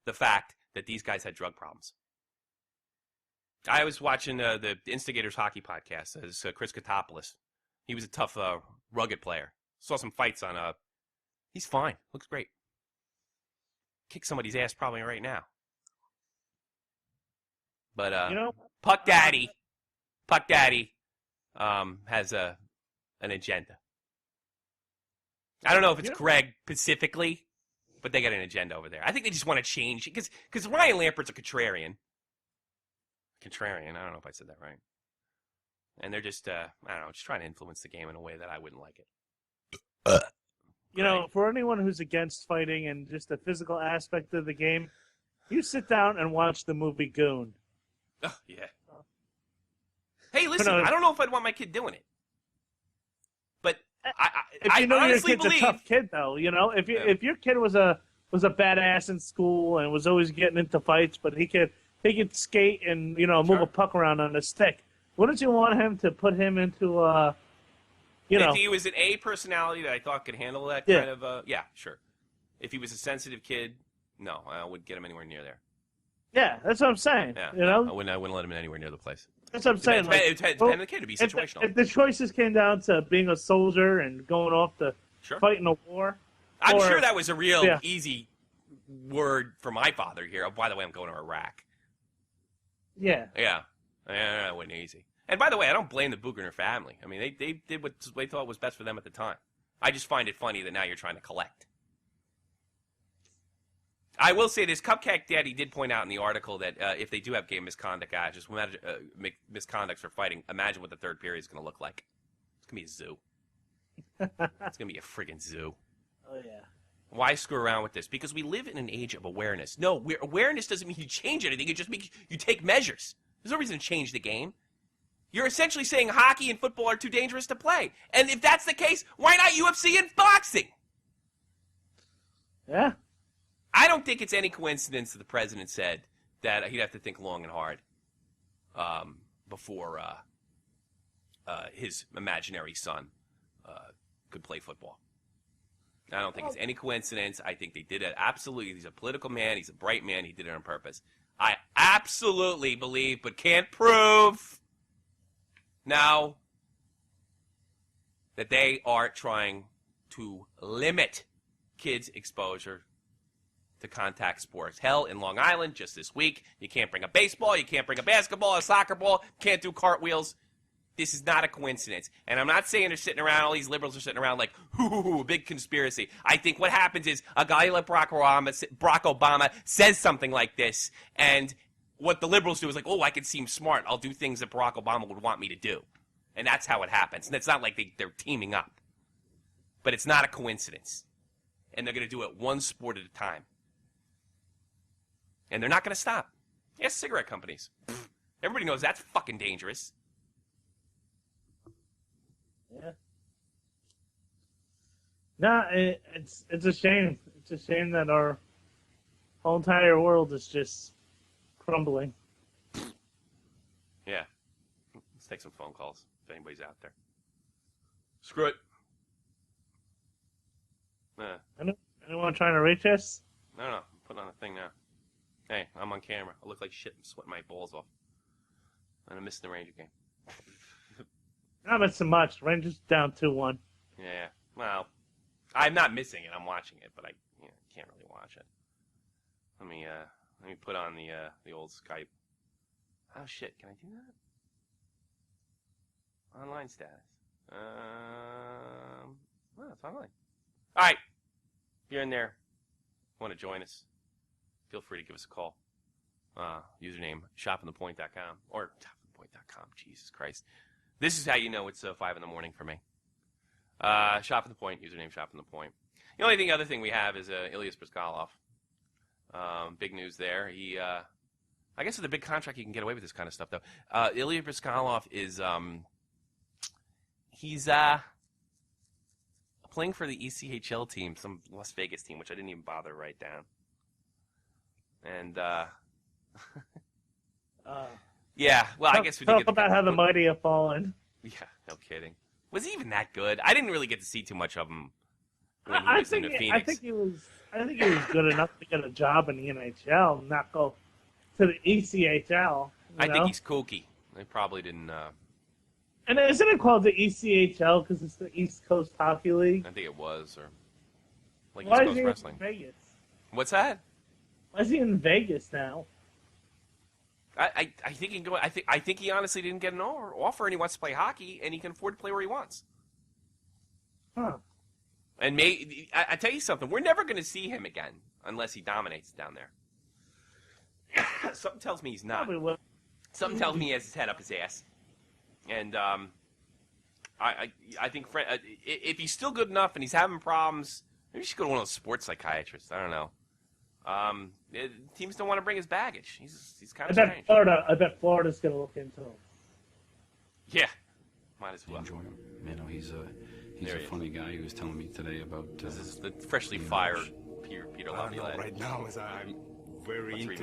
the fact that these guys had drug problems. I was watching the Instigators Hockey podcast. It's Chris Katopoulos. He was a tough, rugged player. Saw some fights on, he's fine. Looks great. Kick somebody's ass probably right now. But, Puck Daddy has an agenda. I don't know if it's Greg specifically, but they got an agenda over there. I think they just want to change, because Ryan Lampert's a contrarian. I don't know if I said that right. And they're just, I don't know, just trying to influence the game in a way that I wouldn't like it. For anyone who's against fighting and just the physical aspect of the game, you sit down and watch the movie Goon. Oh, yeah. Hey, listen, I don't know if I'd want my kid doing it. But if you know your honestly kid's a tough kid, though, if your kid was a badass in school and was always getting into fights, but he could skate and move a puck around on a stick, wouldn't you want him to put him into If he was an A personality that I thought could handle that kind of yeah, sure. If he was a sensitive kid, no, I wouldn't get him anywhere near there. Yeah, that's what I'm saying. Yeah, I wouldn't let him anywhere near the place. That's what I'm saying. It depends on the kid. It'd be situational. If the choices came down to being a soldier and going off to fight in a war, I'm sure that was a real easy word for my father here. Oh, by the way, I'm going to Iraq. Yeah. Yeah. It wasn't easy. And by the way, I don't blame the Bugner family. I mean, they did what they thought was best for them at the time. I just find it funny that now you're trying to collect. I will say this, Cupcake Daddy did point out in the article that if they do have game misconduct actions, misconducts for fighting, imagine what the third period is going to look like. It's going to be a zoo. It's going to be a friggin' zoo. Oh, yeah. Why screw around with this? Because we live in an age of awareness. No, awareness doesn't mean you change anything. It just means you take measures. There's no reason to change the game. You're essentially saying hockey and football are too dangerous to play. And if that's the case, why not UFC and boxing? Yeah. I don't think it's any coincidence that the president said that he'd have to think long and hard before his imaginary son could play football. I don't think it's any coincidence. I think they did it absolutely. He's a political man. He's a bright man. He did it on purpose. I absolutely believe, but can't prove now that they are trying to limit kids' exposure to contact sports. Hell, in Long Island, just this week, you can't bring a baseball, you can't bring a basketball, a soccer ball, can't do cartwheels. This is not a coincidence. And I'm not saying they're sitting around, all these liberals are sitting around like, hoo, big conspiracy. I think what happens is a guy like Barack Obama says something like this, and what the liberals do is like, oh, I can seem smart. I'll do things that Barack Obama would want me to do. And that's how it happens. And it's not like they're teaming up. But it's not a coincidence. And they're going to do it one sport at a time. And they're not going to stop. Yes, cigarette companies. Everybody knows that's fucking dangerous. Yeah. No, it's a shame. It's a shame that our whole entire world is just crumbling. Yeah. Let's take some phone calls if anybody's out there. Screw it. Anyone trying to reach us? No. I'm putting on a thing now. Hey, I'm on camera. I look like shit. I'm sweating my balls off. And I'm missing the Ranger game. Not missing much. Rangers down 2-1. Yeah. Well, I'm not missing it. I'm watching it, but I can't really watch it. Let me put on the old Skype. Oh shit! Can I do that? Online status. Well, it's online. All right. If you're in there, want to join us? Feel free to give us a call. Username shotfromthepoint.com or shotfromthepoint.com. Jesus Christ. This is how you know it's 5 in the morning for me. Shop from the Point, username Shop from the Point. The only other thing we have is Ilya Priskalov. Big news there. He, I guess with a big contract, he can get away with this kind of stuff, though. Ilya Bryzgalov is, he's playing for the ECHL team, some Las Vegas team, which I didn't even bother to write down. And, yeah, well, I guess we did talk about how the mighty have fallen. Yeah, no kidding. Was he even that good? I didn't really get to see too much of him when he was in the Phoenix. I think he was good enough to get a job in the NHL, and not go to the ECHL. I think he's kooky. They probably didn't. And isn't it called the ECHL because it's the East Coast Hockey League? I think it was, or like Why East Coast is he Wrestling. in Vegas? What's that? Why is he in Vegas now? I think he can go. I think he honestly didn't get an offer, and he wants to play hockey, and he can afford to play where he wants. Huh. And I tell you something, we're never going to see him again unless he dominates down there. Something tells me he's not. Probably will. Something tells me he has his head up his ass. And I think if he's still good enough and he's having problems, maybe he should go to one of those sports psychiatrists. I don't know. Teams don't want to bring his baggage. He's kind of strange. I bet Florida's going to look into him. Yeah, might as well. Enjoy him. You know, he's a funny guy. He was telling me today about. This is the freshly fired Peter Laviolette. Right now, I'm very into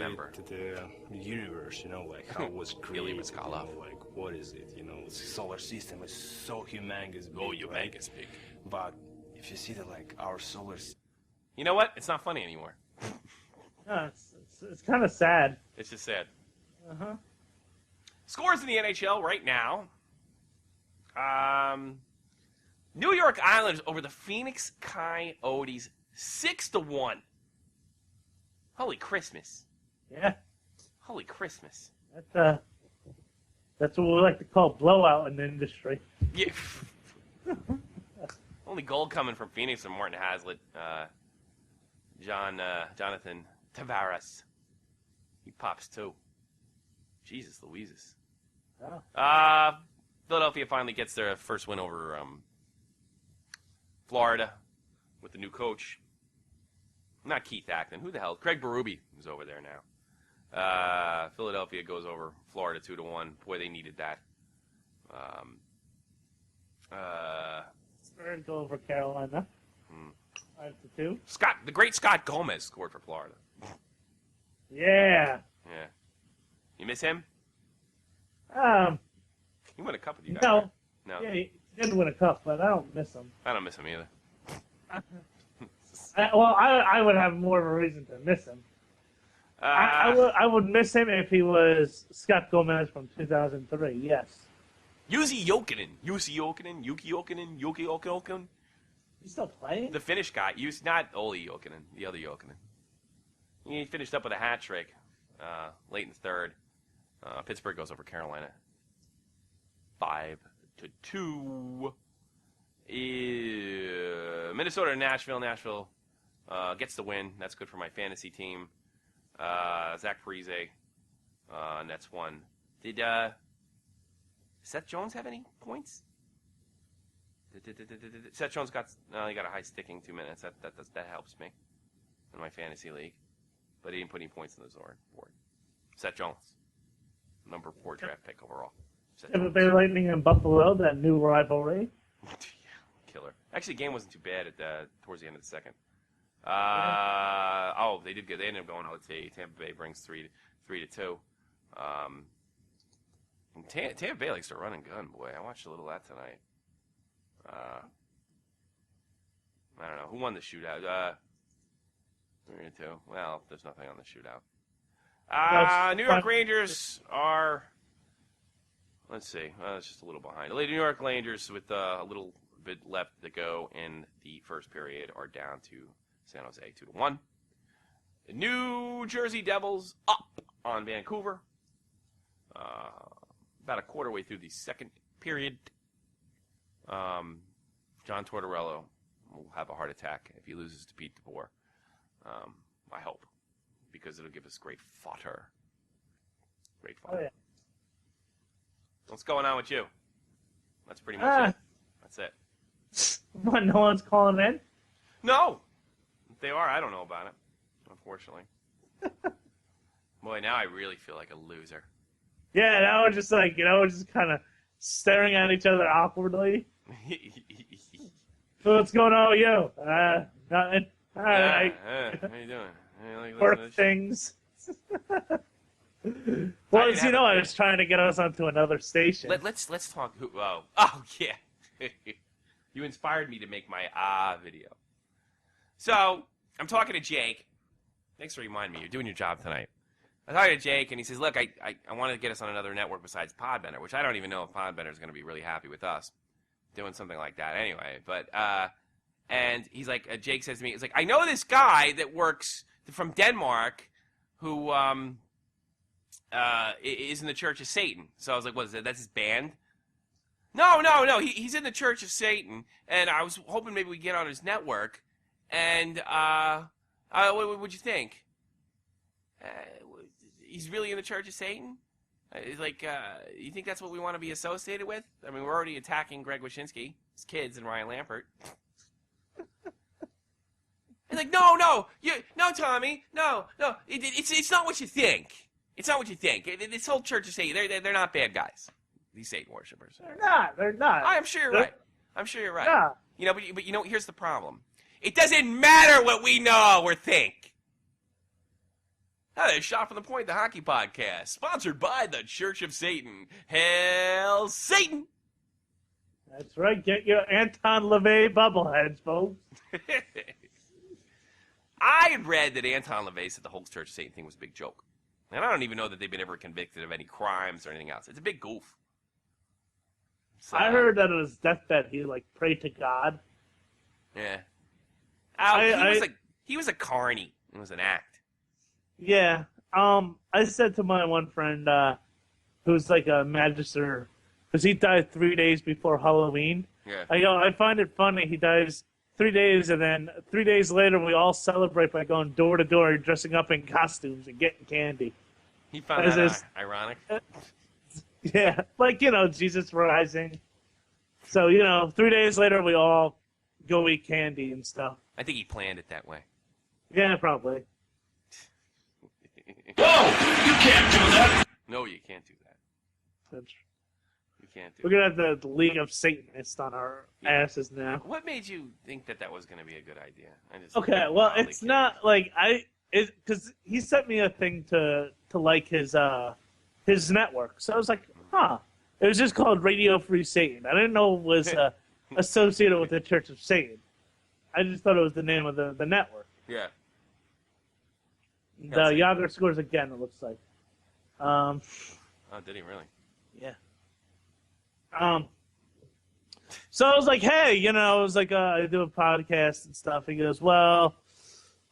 the universe. You know, like how it was created. You know, like what is it? You know, the solar system is so humongous. Humongous big. But if you see that, like our solar. You know what? It's not funny anymore. No, it's kind of sad. It's just sad. Uh-huh. Scores in the NHL right now. New York Islanders over the Phoenix Coyotes 6-1. Holy Christmas. Yeah. Holy Christmas. That's what we like to call blowout in the industry. Yeah. Only goal coming from Phoenix and Martin Hazlitt. Jonathan Tavares. He pops too. Jesus Louises. Oh. Philadelphia finally gets their first win over Florida with the new coach. Not Keith Acton. Who the hell? Craig Berube is over there now. Philadelphia goes over Florida 2-1. Boy, they needed that. We're going to go over Carolina. 5-2. The great Scott Gomez scored for Florida. Yeah. Yeah. You miss him? He won a cup with you guys. No. Right? No. Yeah, he didn't win a cup, but I don't miss him. I don't miss him either. I would have more of a reason to miss him. I would miss him if he was Scott Gomez from 2003, yes. Yuki Jokinen. He's still playing? The Finnish guy. Not Olli Jokinen, the other Jokinen. He finished up with a hat trick late in the third. Pittsburgh goes over Carolina 5-2. Minnesota and Nashville. Nashville gets the win. That's good for my fantasy team. Zach Parise, Nets won. Did Seth Jones have any points? Seth Jones got he got a high sticking 2 minutes. That helps me in my fantasy league, but he didn't put any points on the board. Seth Jones, number 4 draft pick overall. Tampa Bay Lightning and Buffalo, that new rivalry. Yeah, killer. Actually, the game wasn't too bad towards the end of the second. They did good. They ended up going OT. Tampa Bay brings 3-2. Tampa Bay likes to run and gun, boy. I watched a little of that tonight. I don't know. Who won the shootout? 3-2. Well, there's nothing on the shootout. New York Rangers are... Let's see. It's just a little behind. The New York Rangers, with a little bit left to go in the first period, are down to San Jose 2-1. The New Jersey Devils up on Vancouver. About a quarter way through the second period. John Tortorella will have a heart attack if he loses to Pete DeBoer. I hope, because it'll give us great fodder. Great fodder. Oh, yeah. What's going on with you? That's pretty much it. That's it. What, no one's calling in? No! If they are, I don't know about it, unfortunately. Boy, now I really feel like a loser. Yeah, now we're just like, we're just kind of staring at each other awkwardly. So what's going on with you? Nothing. All right. How you doing? Work things. Well, as you know, I was trying to get us onto another station. Let's talk. Oh yeah. You inspired me to make my video. So I'm talking to Jake. Thanks for reminding me. You're doing your job tonight. I'm talking to Jake, and he says, "Look, I want to get us on another network besides Podbender, which I don't even know if Podbender is going to be really happy with us doing something like that anyway." But and he's like, Jake says to me, he's like, "I know this guy that works from Denmark, who is in the Church of Satan." So I was like, "What is that? That's his band?" No. He's in the Church of Satan, and I was hoping maybe we get on his network. And what'd you think? He's really in the Church of Satan? He's like, you think that's what we want to be associated with? I mean, we're already attacking Greg Wyshynski, his kids, and Ryan Lampert. He's like, no, Tommy, no. It's not what you think. It's not what you think. This whole Church of Satan, they're not bad guys. These Satan worshippers. They're not. I'm sure you're right. Yeah. But here's the problem. It doesn't matter what we know or think. Hi, there's Shot from the Point, the hockey podcast, sponsored by the Church of Satan. Hail Satan! That's right. Get your Anton LaVey bubbleheads, folks. I had read that Anton LaVey said the whole Church of Satan thing was a big joke. And I don't even know that they've been ever convicted of any crimes or anything else. It's a big goof. So, I heard that on his deathbed he prayed to God. Yeah. He was a carny. It was an act. Yeah. I said to my one friend, who's like a magister, because he died 3 days before Halloween. Yeah. I find it funny. He dies 3 days, and then 3 days later we all celebrate by going door to door, dressing up in costumes and getting candy. He found that ironic. Yeah, Jesus rising. So 3 days later we all go eat candy and stuff. I think he planned it that way. Yeah, probably. Whoa! You can't do that! No, you can't do that. You can't do We're going to have the League of Satanists on our asses now. What made you think that was going to be a good idea? Okay, well, it's not because he sent me a thing to like his network. So I was like, huh. It was just called Radio Free Satan. I didn't know it was associated with the Church of Satan. I just thought it was the name of the network. Yeah. The Yager scores again, it looks like. Oh, did he really? Yeah. So I was like, hey, I do a podcast and stuff. He goes, well,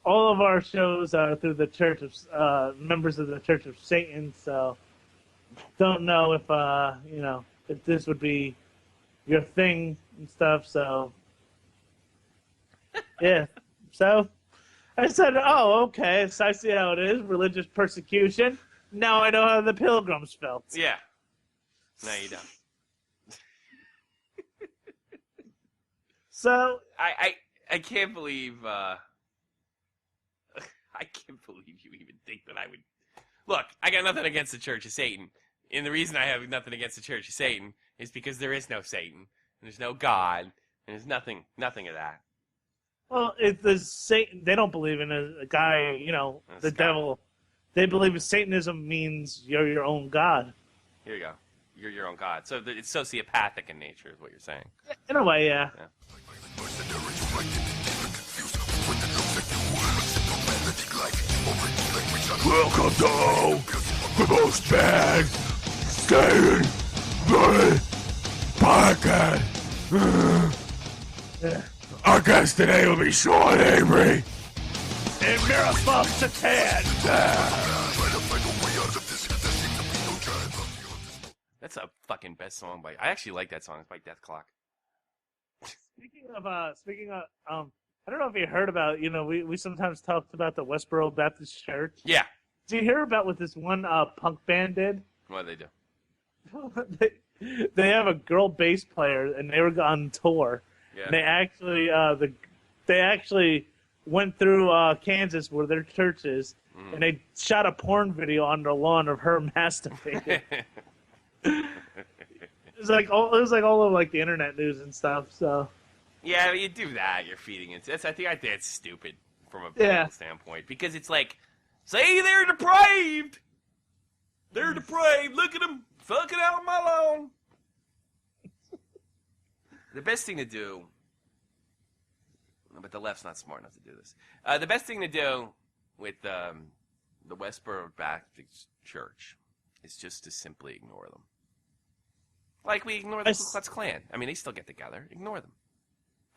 all of our shows are through the Church of, members of the Church of Satan, so don't know if this would be your thing and stuff, so yeah. So I said, oh, okay, so I see how it is, religious persecution. Now I know how the Pilgrims felt. Yeah. No, you don't. So I can't believe I can't believe you even think that I would. Look, I got nothing against the Church of Satan, and the reason I have nothing against the Church of Satan is because there is no Satan, and there's no God, and there's nothing of that. Well, Satan, they don't believe in a guy, the devil. They believe Satanism means you're your own God. Here you go. You're your own God. So it's sociopathic in nature is what you're saying. In a way, yeah. Welcome to the most bad Satan podcast. Our guest today will be Sean Avery. And Miroslav Satan. That's a fucking best song by. I actually like that song. It's by Death Clock. Speaking of, I don't know if you heard about. We sometimes talked about the Westboro Baptist Church. Yeah. Did you hear about what this one punk band did? What did they do? They have a girl bass player, and they were on tour. Yeah. And they actually went through Kansas where their church is, and they shot a porn video on the lawn of her masturbating. It was like all over like the internet news and stuff. So yeah, you do that. You're feeding it. I think that's stupid from a political standpoint because it's like, say they're depraved. They're depraved. Look at them fucking out of my lawn. The best thing to do, but the left's not smart enough to do this. The best thing to do with the Westboro Baptist Church is just to simply ignore them. Like we ignore the Ku Klux Klan. I mean, they still get together. Ignore them.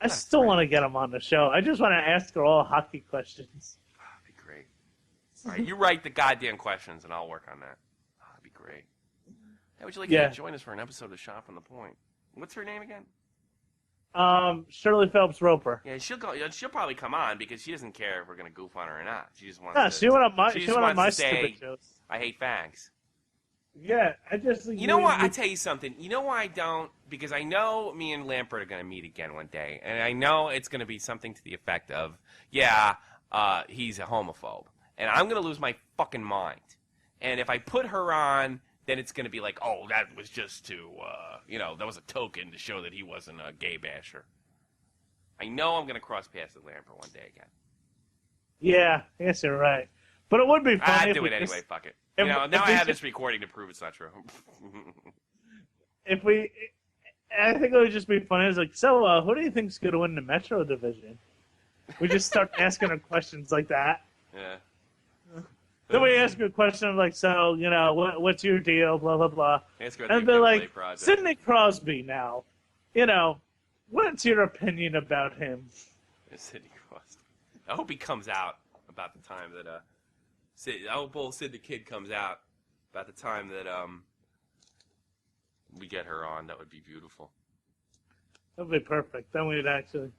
I still want to get them on the show. I just want to ask her all hockey questions. That'd be great. All right, you write the goddamn questions, and I'll work on that. Oh, that'd be great. How would you like to join us for an episode of Shot from the Point? What's her name again? Shirley Phelps Roper. Yeah, she'll probably come on because she doesn't care if we're gonna goof on her or not. She just wants. No, to, she went on my say, stupid shows. I hate fags. Yeah, I just. You know what? I tell you something. You know why I don't? Because I know me and Lampert are gonna meet again one day, and I know it's gonna be something to the effect of, he's a homophobe, and I'm gonna lose my fucking mind. And if I put her on, then it's going to be like, oh, that was just to, that was a token to show that he wasn't a gay basher. I know I'm going to cross paths with Lambert one day again. Yeah, I guess you're right. But it would be fun. I'd do it anyway, fuck it. Now I have this recording to prove it's not true. I think it would just be fun. It's like, so who do you think's going to win the Metro Division? We just start asking her questions like that. Yeah. Then we ask her a question like, so, what's your deal, blah, blah, blah. And they're like, Sidney Crosby now, what's your opinion about him? Sidney Crosby. I hope he comes out about the time that, I hope old Sid the Kid comes out about the time that, we get her on. That would be beautiful. That would be perfect. Then we'd actually...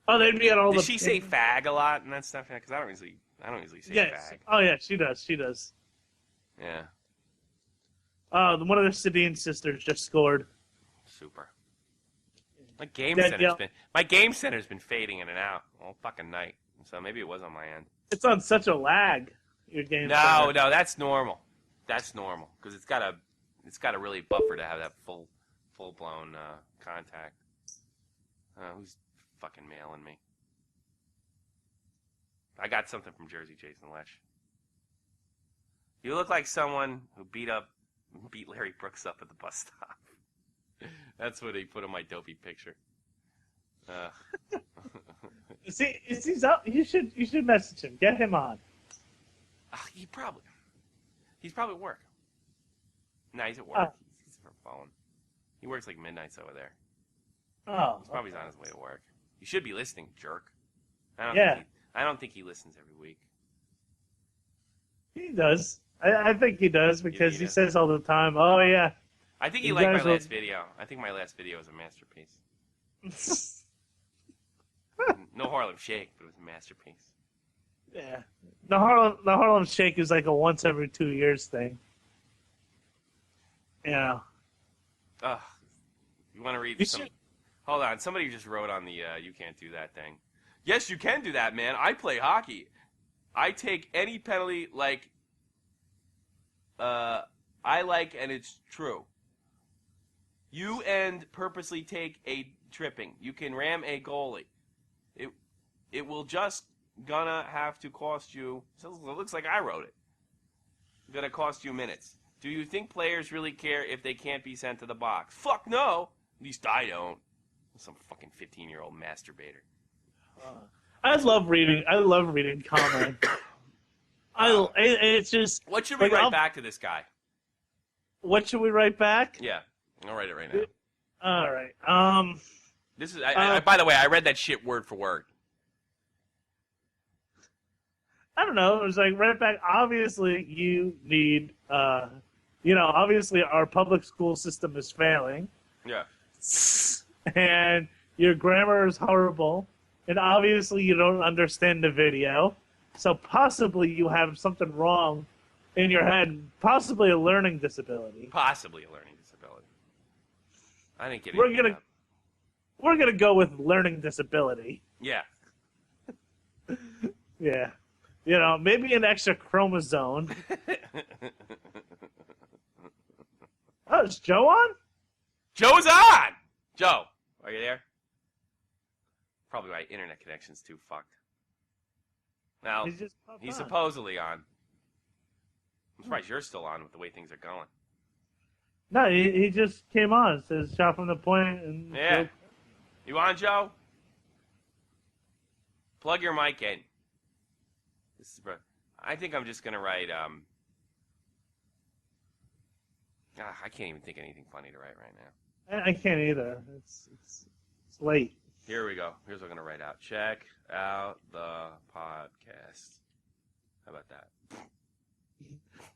Oh, they'd be at all Does she say fag a lot and that stuff? Because I don't usually say fag. Oh, yeah, she does. She does. Yeah. One of the Sedin sisters just scored. Super. My game center's been fading in and out all fucking night. So maybe it was on my end. It's on such a lag. Your game. No, that's normal. That's normal because it's got to really buffer to have that full blown contact. Who's fucking mailing me? I got something from Jersey Jason Lesh. You look like someone who beat Larry Brooks up at the bus stop. That's what he put in my dopey picture. See, he's up. You should message him. Get him on. He's probably at work. No, he's at work. He's for phone. He works like midnights over there. Oh. He's probably on his way to work. You should be listening, jerk. I don't think he listens every week. He does. I think he does because he says all the time, oh, yeah. I think he liked my last video. I think my last video was a masterpiece. No Harlem Shake, but it was a masterpiece. Yeah. The Harlem Shake is like a once every 2 years thing. Yeah. You want to read some... Hold on. Somebody just wrote on the you can't do that thing. Yes, you can do that, man. I play hockey. I take any penalty like I like, and it's true. You purposely take a tripping. You can ram a goalie. It will just gonna have to cost you. It looks like I wrote it. Gonna cost you minutes. Do you think players really care if they can't be sent to the box? Fuck no. At least I don't. I'm some fucking 15-year-old masturbator. I love reading comments. It's just. What should we write back to this guy? What should we write back? Yeah, I'll write it right now. All right. This is. By the way, I read that shit word for word. I don't know. It was like write it back. Obviously, you need. Obviously, our public school system is failing. Yeah. And your grammar is horrible. And obviously you don't understand the video. So possibly you have something wrong in your head. Possibly a learning disability. I didn't get it. We're gonna go with learning disability. Yeah. Yeah. You know, maybe an extra chromosome. Oh, is Joe on? Joe's on! Joe, are you there? Probably my internet connection's too fucked. Now, he's supposedly on. I'm surprised you're still on with the way things are going. No, he just came on. It says shot from the point. And yeah. You on, Joe? Plug your mic in. This is, I think I'm just going to write, I can't even think of anything funny to write right now. I can't either. It's late. Here we go. Here's what I'm going to write out. Check out the podcast. How about that?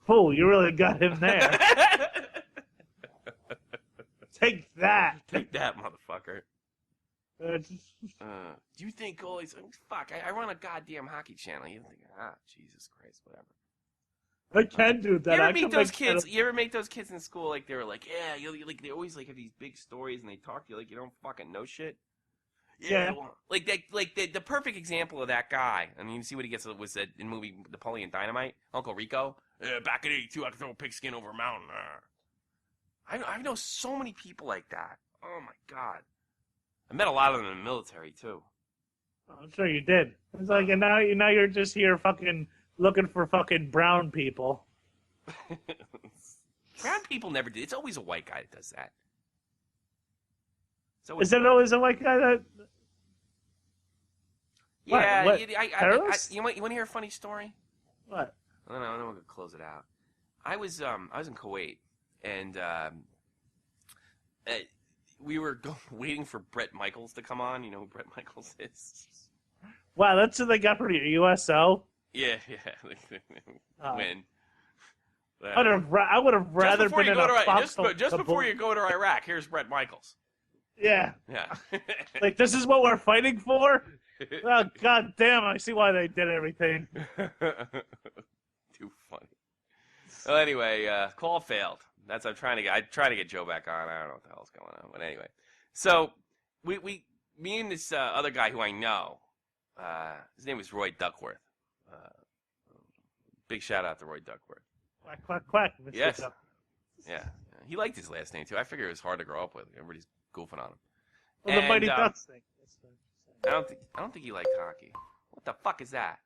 Fool, you really got him there. Take that. Take that, motherfucker. Do you think goalies... Fuck, I run a goddamn hockey channel. You think, Jesus Christ, whatever. I can do that. You ever meet those kids? You ever make those kids in school like they were like, yeah, you like they always like have these big stories and they talk to you like you don't fucking know shit. Yeah. Like the perfect example of that guy. I mean, you see what he gets was that in the movie Napoleon Dynamite, Uncle Rico. Back in '82, I could throw a pigskin over a mountain. I know so many people like that. Oh my god. I met a lot of them in the military too. I'm sure you did. It's like, and now you're just here fucking looking for fucking brown people. Brown people never did. It's always a white guy that does that. Is there always a white guy that? Yeah, what? You want to hear a funny story? What? I don't know. I'm gonna close it out. I was in Kuwait, and we were waiting for Bret Michaels to come on. You know who Bret Michaels is? Wow, that's who they got for your USO. Yeah. Win. I would have rather been in a just before you go to Iraq. Here's Bret Michaels. Yeah. Yeah. Like, this is what we're fighting for? Oh, god damn, I see why they did everything. Too funny. Well, anyway, call failed. That's I'm trying to get Joe back on. I don't know what the hell's going on, but anyway. So me and this other guy who I know, his name was Roy Duckworth. Big shout out to Roy Duckworth. Quack, quack, quack. Mr. Yes. Duck. Yeah. He liked his last name too. I figured it was hard to grow up with. Everybody's goofing on him. Well, the Mighty Ducks thing. I don't think he liked hockey. What the fuck is that?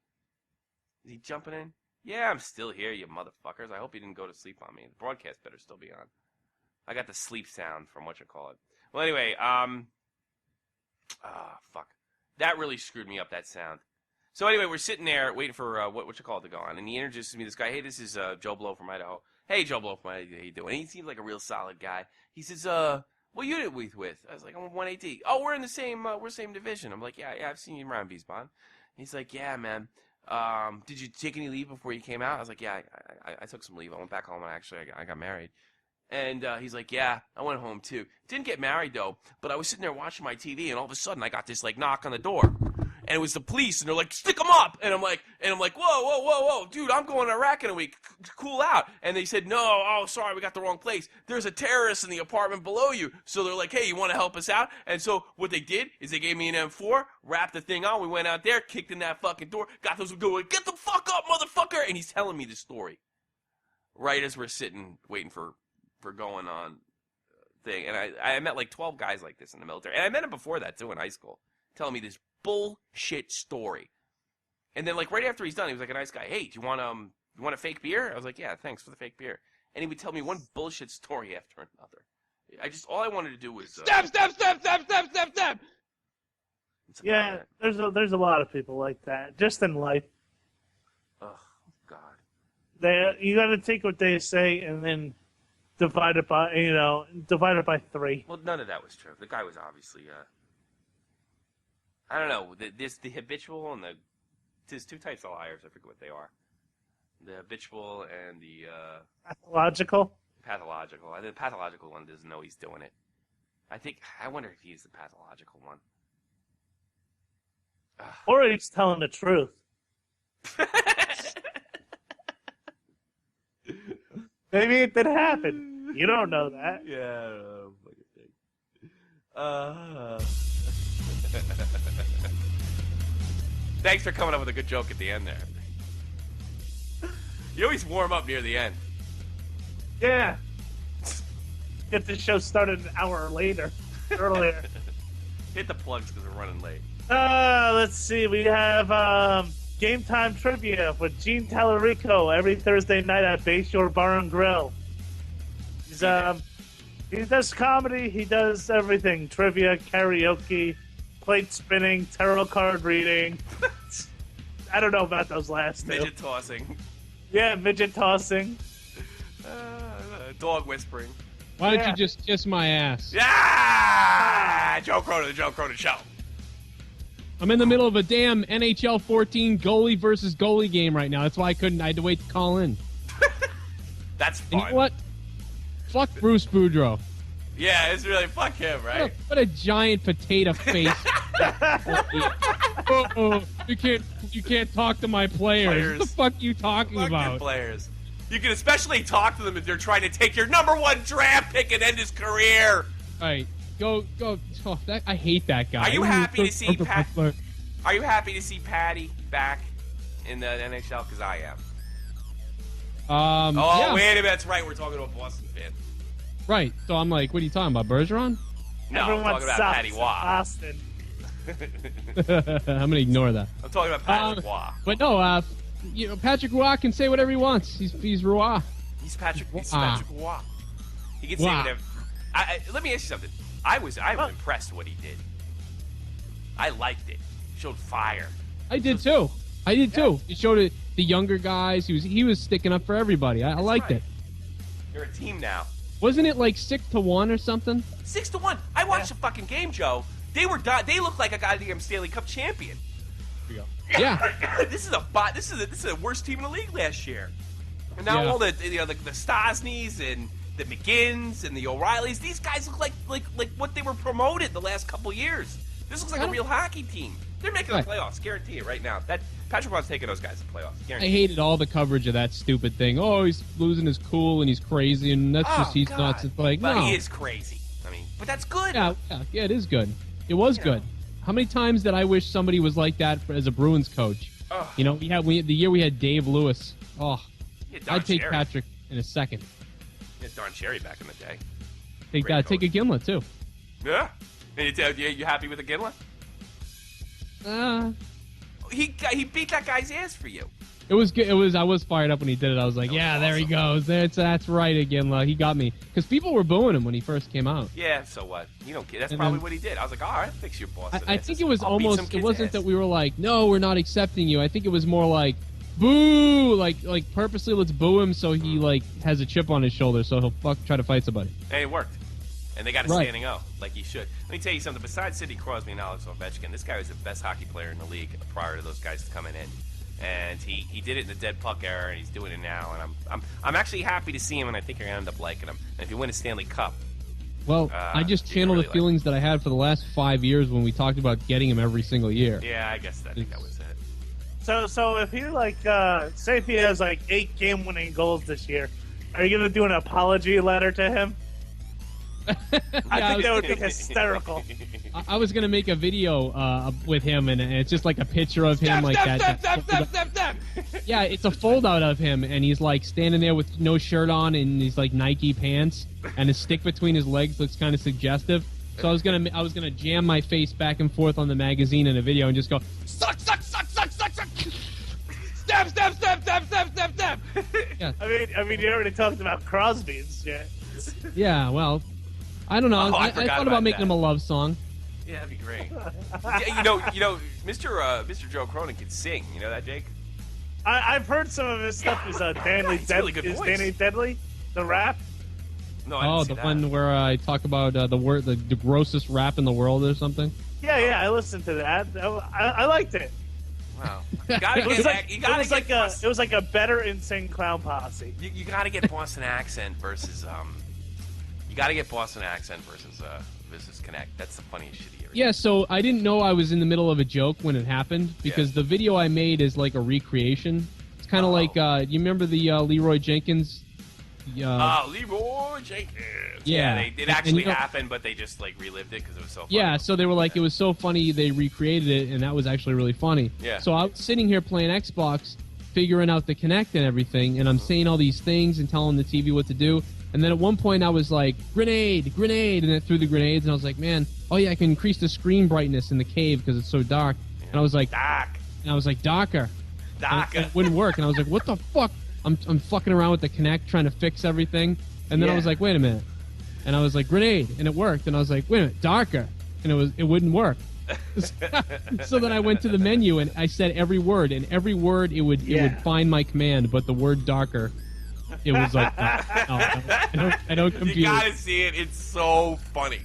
Is he jumping in? Yeah, I'm still here, you motherfuckers. I hope you didn't go to sleep on me. The broadcast better still be on. I got the sleep sound from whatchamacallit. Well, anyway, fuck. That really screwed me up, that sound. So anyway, we're sitting there waiting for whatchamacallit to go on, and he introduces me to this guy. Hey, this is Joe Blow from Idaho. Hey, Joe Blow from Idaho, how you doing? And he seems like a real solid guy. He says, what unit we with? I was like, I'm 1AD. Oh, we're in the same division. I'm like, yeah, I've seen you around Beesbon. He's like, yeah, man. Did you take any leave before you came out? I was like, yeah, I took some leave. I went back home and actually I got married. And he's like, yeah, I went home too. Didn't get married though, but I was sitting there watching my TV and all of a sudden I got this like knock on the door. And it was the police, and they're like, stick them up! And I'm like, whoa, dude, I'm going to Iraq in a week, cool out. And they said, no, oh, sorry, we got the wrong place. There's a terrorist in the apartment below you. So they're like, hey, you want to help us out? And so what they did is they gave me an M4, wrapped the thing on, we went out there, kicked in that fucking door, got those going, get the fuck up, motherfucker! And he's telling me the story. Right as we're sitting, waiting for going on thing. And I met like 12 guys like this in the military. And I met him before that, too, in high school, telling me this bullshit story. And then like right after he's done, he was like a nice guy. Hey, do you want a fake beer? I was like, yeah, thanks for the fake beer. And he would tell me one bullshit story after another. All I wanted to do was step. Yeah, there's a lot of people like that, just in life. Oh God. You got to take what they say and then divide it by 3. Well, none of that was true. The guy was obviously I don't know. The habitual and there's two types of liars. I forget what they are. The habitual and the pathological. Pathological. I think the pathological one doesn't know he's doing it. I wonder if he's the pathological one. Or he's telling the truth. Maybe it did happen. You don't know that. Yeah, I don't know. Thanks for coming up with a good joke at the end there. You always warm up near the end. Yeah. Get the show started an hour earlier. Hit the plugs because we're running late. Let's see. We have Game Time Trivia with Gene Tallarico every Thursday night at Bayshore Bar and Grill. He does comedy. He does everything. Trivia, karaoke, plate spinning, tarot card reading. I don't know about those last two. Midget tossing. Yeah, midget tossing. Dog whispering. Why don't you just kiss my ass? Yeah! Joe Cronin, the Joe Cronin Show. I'm in the middle of a damn NHL 14 goalie versus goalie game right now. That's why I had to wait to call in. That's fun. And you know what? Fuck Bruce Boudreau. Yeah, it's really fuck him, right? What a giant potato face. You can't talk to my players. What the fuck are you talking about? Players. You can especially talk to them if they're trying to take your #1 draft pick and end his career. All right, go. Oh, I hate that guy. Are you happy to see Pat? Are you happy to see Patty back in the NHL? Because I am. Yeah. Wait a minute. That's right. We're talking about Boston fan. Right. So I'm like, what are you talking about, Bergeron? No, I'm talking about Patty Waugh. Boston. I'm gonna ignore that. I'm talking about Patrick Waugh. But no, Patrick Roy can say whatever he wants. He's Roy. He's Patrick Waugh. He can say whatever. Let me ask you something. I was impressed with what he did. I liked it. He showed fire. I did too. He showed it. The younger guys. He was sticking up for everybody. I liked it. You're a team now. Wasn't it like 6-1 or something? 6-1. I watched the fucking game, Joe. They looked like a goddamn Stanley Cup champion. Here we go. Yeah. This is the worst team in the league last year. And now all the Stosneys and the McGinns and the O'Reillys, these guys look like what they were promoted the last couple years. This looks like a real hockey team. They're making the playoffs, guarantee it right now. That Patrick Waugh's taking those guys to playoffs. Guarantee. I hated all the coverage of that stupid thing. Oh, he's losing his cool and he's crazy and that's just he's nuts. It's like but no. He is crazy. I mean, but that's good. Yeah, it is good. It was good. How many times did I wish somebody was like that as a Bruins coach? You know, the year we had Dave Lewis. Oh, I'd take Cherry. Patrick in a second. Yeah, Don Cherry back in the day. Take a Gimlet too. Yeah. And you happy with the Gimlet? He beat that guy's ass for you. It was good. I was fired up when he did it. I was like, there he goes. That's right again. He got me because people were booing him when he first came out. Yeah, so what? You don't care. That's probably what he did. I was like, all right, fix your boss. I think it was almost. It wasn't that we were like, no, we're not accepting you. I think it was more like, boo, like purposely let's boo him so he has a chip on his shoulder so he'll try to fight somebody. And it worked. And they got a standing O, like he should. Let me tell you something. Besides Sidney Crosby and Alex Ovechkin, this guy was the best hockey player in the league prior to those guys coming in. And he did it in the dead puck era, and he's doing it now. And I'm actually happy to see him, and I think you're gonna end up liking him. And if you win a Stanley Cup, well, I just channeled the feelings that I had for the last 5 years when we talked about getting him every single year. Yeah, I guess I think that was it. So if he say if he has 8 game-winning goals this year, are you gonna do an apology letter to him? I think that would be hysterical. I was gonna make a video with him, and it's just like a picture of him that. Yeah, it's a fold-out of him, and he's standing there with no shirt on and these Nike pants, and his stick between his legs looks kind of suggestive. So I was gonna jam my face back and forth on the magazine in a video and just go suck. Stab. Yeah. I mean, you already talked about Crosby and shit. Yeah, well, I don't know. I thought about making him a love song. Yeah, that'd be great. You know, Mr. Joe Cronin can sing. You know that, Jake? I've heard some of his stuff. Is Danny Deadly? Is Danny Deadly the rap? No, I didn't see the that. one where I talk about the grossest rap in the world or something. Yeah, I listened to that. I liked it. Wow. It was like a better Insane Clown Posse. You got to get Boston accent versus versus Connect. That's the funniest shit here. Yeah, so I didn't know I was in the middle of a joke when it happened because the video I made is like a recreation. It's kind of like you remember the Leroy Jenkins Leroy Jenkins. Yeah. It actually happened, but they just like relived it because it was so funny. Yeah, so they were like, it was so funny, they recreated it, and that was actually really funny. Yeah. So I was sitting here playing Xbox, figuring out the Kinect and everything, and I'm saying all these things and telling the TV what to do. And then at one point I was like, grenade, grenade, and it threw the grenades, and I was like, man, oh yeah, I can increase the screen brightness in the cave because it's so dark. Yeah. And I was like, dark. And I was like, darker. And it wouldn't work, and I was like, what the fuck? I'm fucking around with the Kinect trying to fix everything, and then I was like, wait a minute, and I was like, grenade, and it worked, and I was like, wait a minute, darker, and it wouldn't work. So then I went to the menu and I said every word, and every word it would find my command, but the word darker, it was like, no, I don't compute. You gotta see it. It's so funny.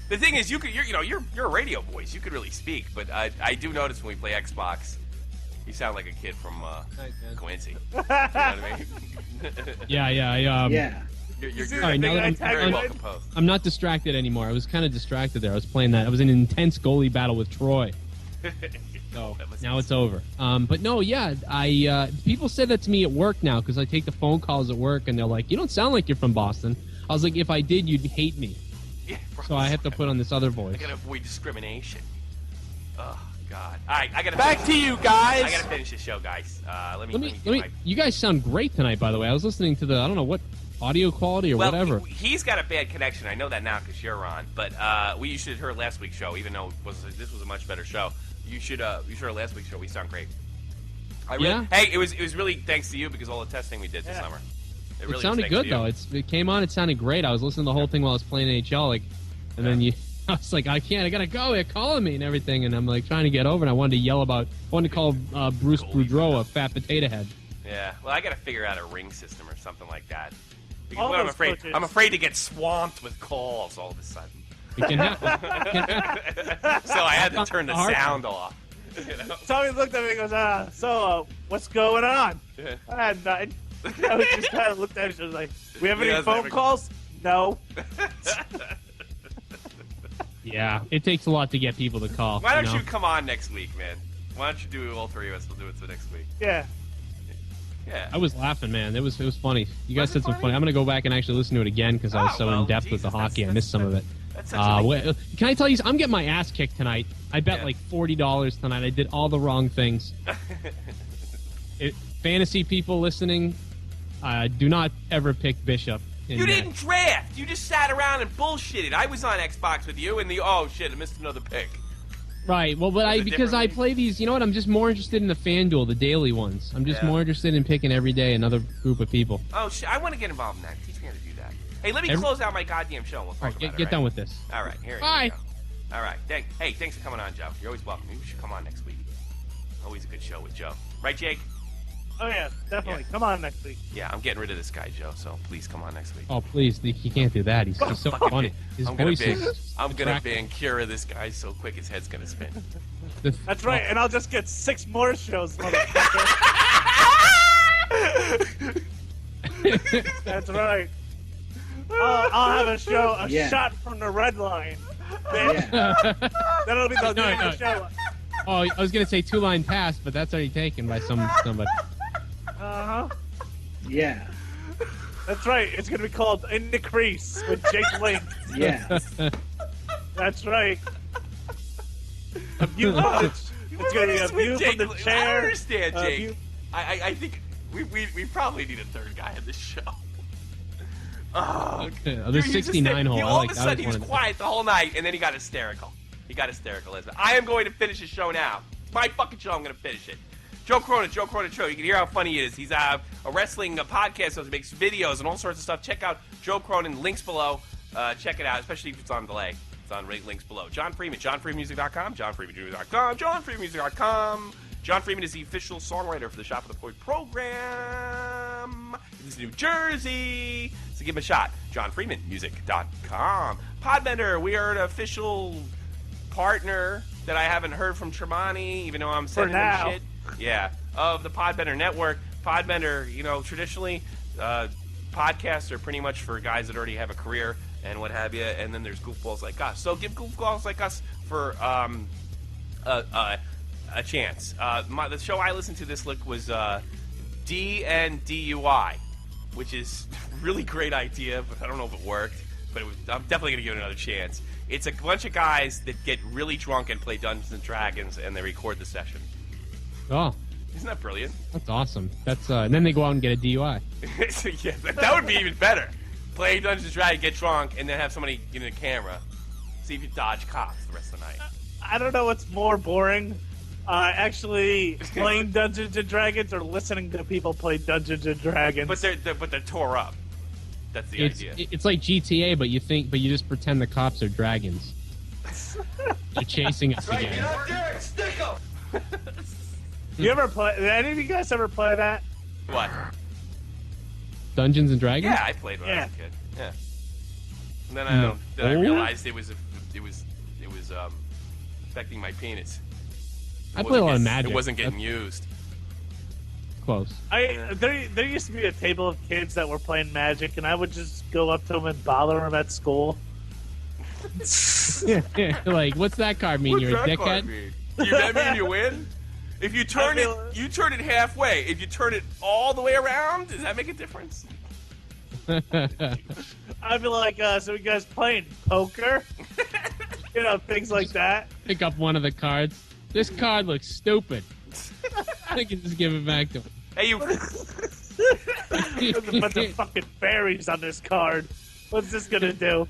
The thing is, you're a radio voice. You could really speak, but I do notice when we play Xbox, you sound like a kid from Quincy. You know what I mean? Yeah. You're sorry, now that very well composed. I'm not distracted anymore. I was kind of distracted there. I was playing that. I was in an intense goalie battle with Troy. So now it's over. But no, yeah, people say that to me at work now because I take the phone calls at work, and they're like, "You don't sound like you're from Boston." I was like, "If I did, you'd hate me." Yeah, so I have to put on this other voice. I gotta avoid discrimination. Oh God! All right, I gotta. Back to you guys. I gotta finish this show, guys. Let me. You guys sound great tonight, by the way. I was listening to I don't know what audio quality or whatever. He's got a bad connection. I know that now because you're on. But you should have heard last week's show, even though this was a much better show. You should have heard last week's show. We sound great. Hey, it was really thanks to you because all the testing we did this summer. It really sounded good though. It came on. It sounded great. I was listening to the whole thing while I was playing NHL, and then I was like, I gotta go. They're calling me and everything, and I'm like trying to get over. And I wanted to call Bruce Boudreau a fat potato head. Yeah, well, I gotta figure out a ring system or something like that. Because I'm afraid to get swamped with calls all of a sudden. It can happen. So I had to turn the sound off. You know? Tommy looked at me and goes, so what's going on? Yeah. I had nothing. I just kind of looked at me and was like, we have any phone calls? No. Yeah, it takes a lot to get people to call. Why don't you come on next week, man? Why don't you do all three of us? We'll do it the next week. Yeah. Yeah. I was laughing, man. It was funny. You guys said some funny. I'm gonna go back and actually listen to it again because I was so in depth with the hockey. I missed some of it. Can I tell you? I'm getting my ass kicked tonight. I bet like $40 tonight. I did all the wrong things. Fantasy people listening, do not ever pick Bishop. You didn't draft. You just sat around and bullshitted. I was on Xbox with you, and I missed another pick. Right. Well, but because I play these, you know what? I'm just more interested in the FanDuel, the daily ones. I'm just more interested in picking every day another group of people. Oh shit! I want to get involved in that. Teach me how to do that. Hey, let me close out my goddamn show. We'll talk about it. Get done with this. All right. Here. Bye. All right. Hey, thanks for coming on, Joe. You're always welcome. You should come on next week. Always a good show with Joe. Right, Jake? Oh, yeah, definitely. Yeah. Come on next week. Yeah, I'm getting rid of this guy, Joe, so please come on next week. Oh, please. He can't do that. He's so funny. I'm going to ban Kira this guy so quick his head's going to spin. That's right, and I'll just get 6 more shows, motherfucker. That's right. I'll have a show, shot from the red line. Yeah. That'll be the name of the show. Oh, I was going to say 2-line pass, but that's already taken by somebody. Uh-huh. Yeah. That's right. It's going to be called In the Crease with Jake Link. Yeah. That's right. A view from it's going to be a view from the chair. I understand, Jake. I think we probably need a third guy on this show. Oh, okay. There's 69 hole. All of a sudden, he was quiet the whole night, and then he got hysterical. I am going to finish the show now. It's my fucking show. I'm going to finish it. Joe Cronin Show. You can hear how funny he is. He's a wrestling podcast, so he makes videos and all sorts of stuff. Check out Joe Cronin. Links below. Check it out, especially if it's on delay. It's on links below. John Freeman, JohnFreemanMusic.com, JohnFreemanMusic.com, JohnFreemanMusic.com. John Freeman is the official songwriter for the Shop of the Point program. This is New Jersey, so give him a shot. JohnFreemanMusic.com. Podbender, we are an official partner that I haven't heard from Tremonti, even though I'm sending him shit. Yeah, of the Podbender Network. Podbender, traditionally, podcasts are pretty much for guys that already have a career and what have you, and then there's goofballs like us. So give goofballs like us for a chance. The show I listened to this look was DNDUI, which is really great idea, but I don't know if it worked. But I'm definitely going to give it another chance. It's a bunch of guys that get really drunk and play Dungeons and Dragons, and they record the session. Oh. Isn't that brilliant? That's awesome. That's and then they go out and get a DUI. So, yeah, that would be even better. Play Dungeons and Dragons, get drunk, and then have somebody in the camera. See if you dodge cops the rest of the night. I don't know what's more boring. Actually playing Dungeons and Dragons or listening to people play Dungeons and Dragons. But they're tore up. That's the idea. It's like GTA, but you just pretend the cops are dragons. They're chasing us again. Get out there and stick 'em! You ever play? Did any of you guys ever play that? What? Dungeons and Dragons? Yeah, I played when I was a kid. Yeah. And then I realized it was affecting my penis. I play a lot of Magic. It wasn't getting used. Close. There used to be a table of kids that were playing Magic, and I would just go up to them and bother them at school. Like, what's that card mean? You're a dickhead? That mean you win? If you turn you turn it halfway. If you turn it all the way around, does that make a difference? I'd be like, so you guys playing poker? Things like that. Pick up one of the cards. This card looks stupid. I can just give it back to him. Hey, you. There's a bunch of fucking fairies on this card. What's this gonna do?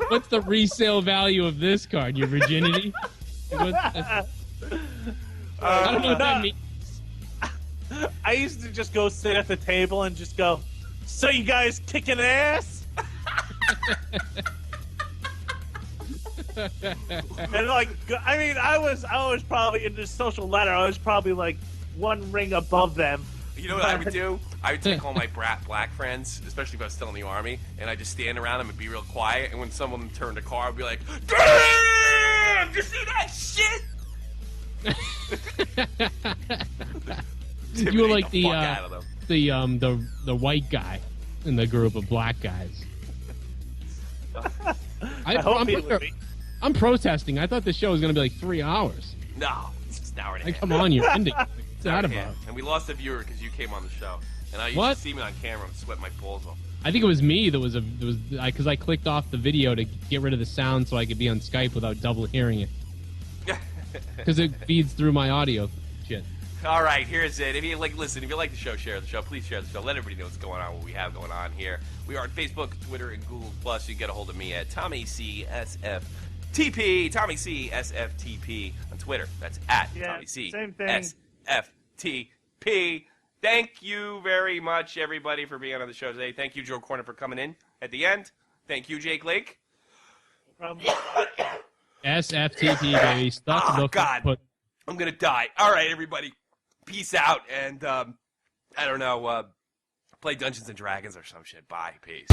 What's the resale value of this card? Your virginity? I don't know what that means. I used to just go sit at the table and just go, so you guys kicking ass? And I was probably in the social ladder. I was probably like one ring above them. You know what I would do? I would take all my black friends, especially if I was still in the army, and I'd just stand around them and be real quiet. And when someone turned a car, I'd be like, "Damn! Did you see that shit?" You were like the white guy in the group of black guys. I'm protesting. I thought the show was going to be like 3 hours. No, it's just an hour and a half. Come on, you're ending. What's that about? And we lost a viewer because you came on the show. And you should see me on camera. I'm sweating my balls off. I think it was me because I clicked off the video to get rid of the sound so I could be on Skype without double hearing it. Because it feeds through my audio shit. All right, here's it. If you like the show, share the show. Please share the show. Let everybody know what's going on, what we have going on here. We are on Facebook, Twitter, and Google+. You can get a hold of me at Tommy C SFTP. Tommy C SFTP on Twitter. That's at Tommy C SFTP. Thank you very much, everybody, for being on the show today. Thank you, Joe Cornin, for coming in at the end. Thank you, Jake Lake. SFTP, baby. Oh, God. I'm going to die. All right, everybody. Peace out. And, I don't know, play Dungeons and Dragons or some shit. Bye. Peace.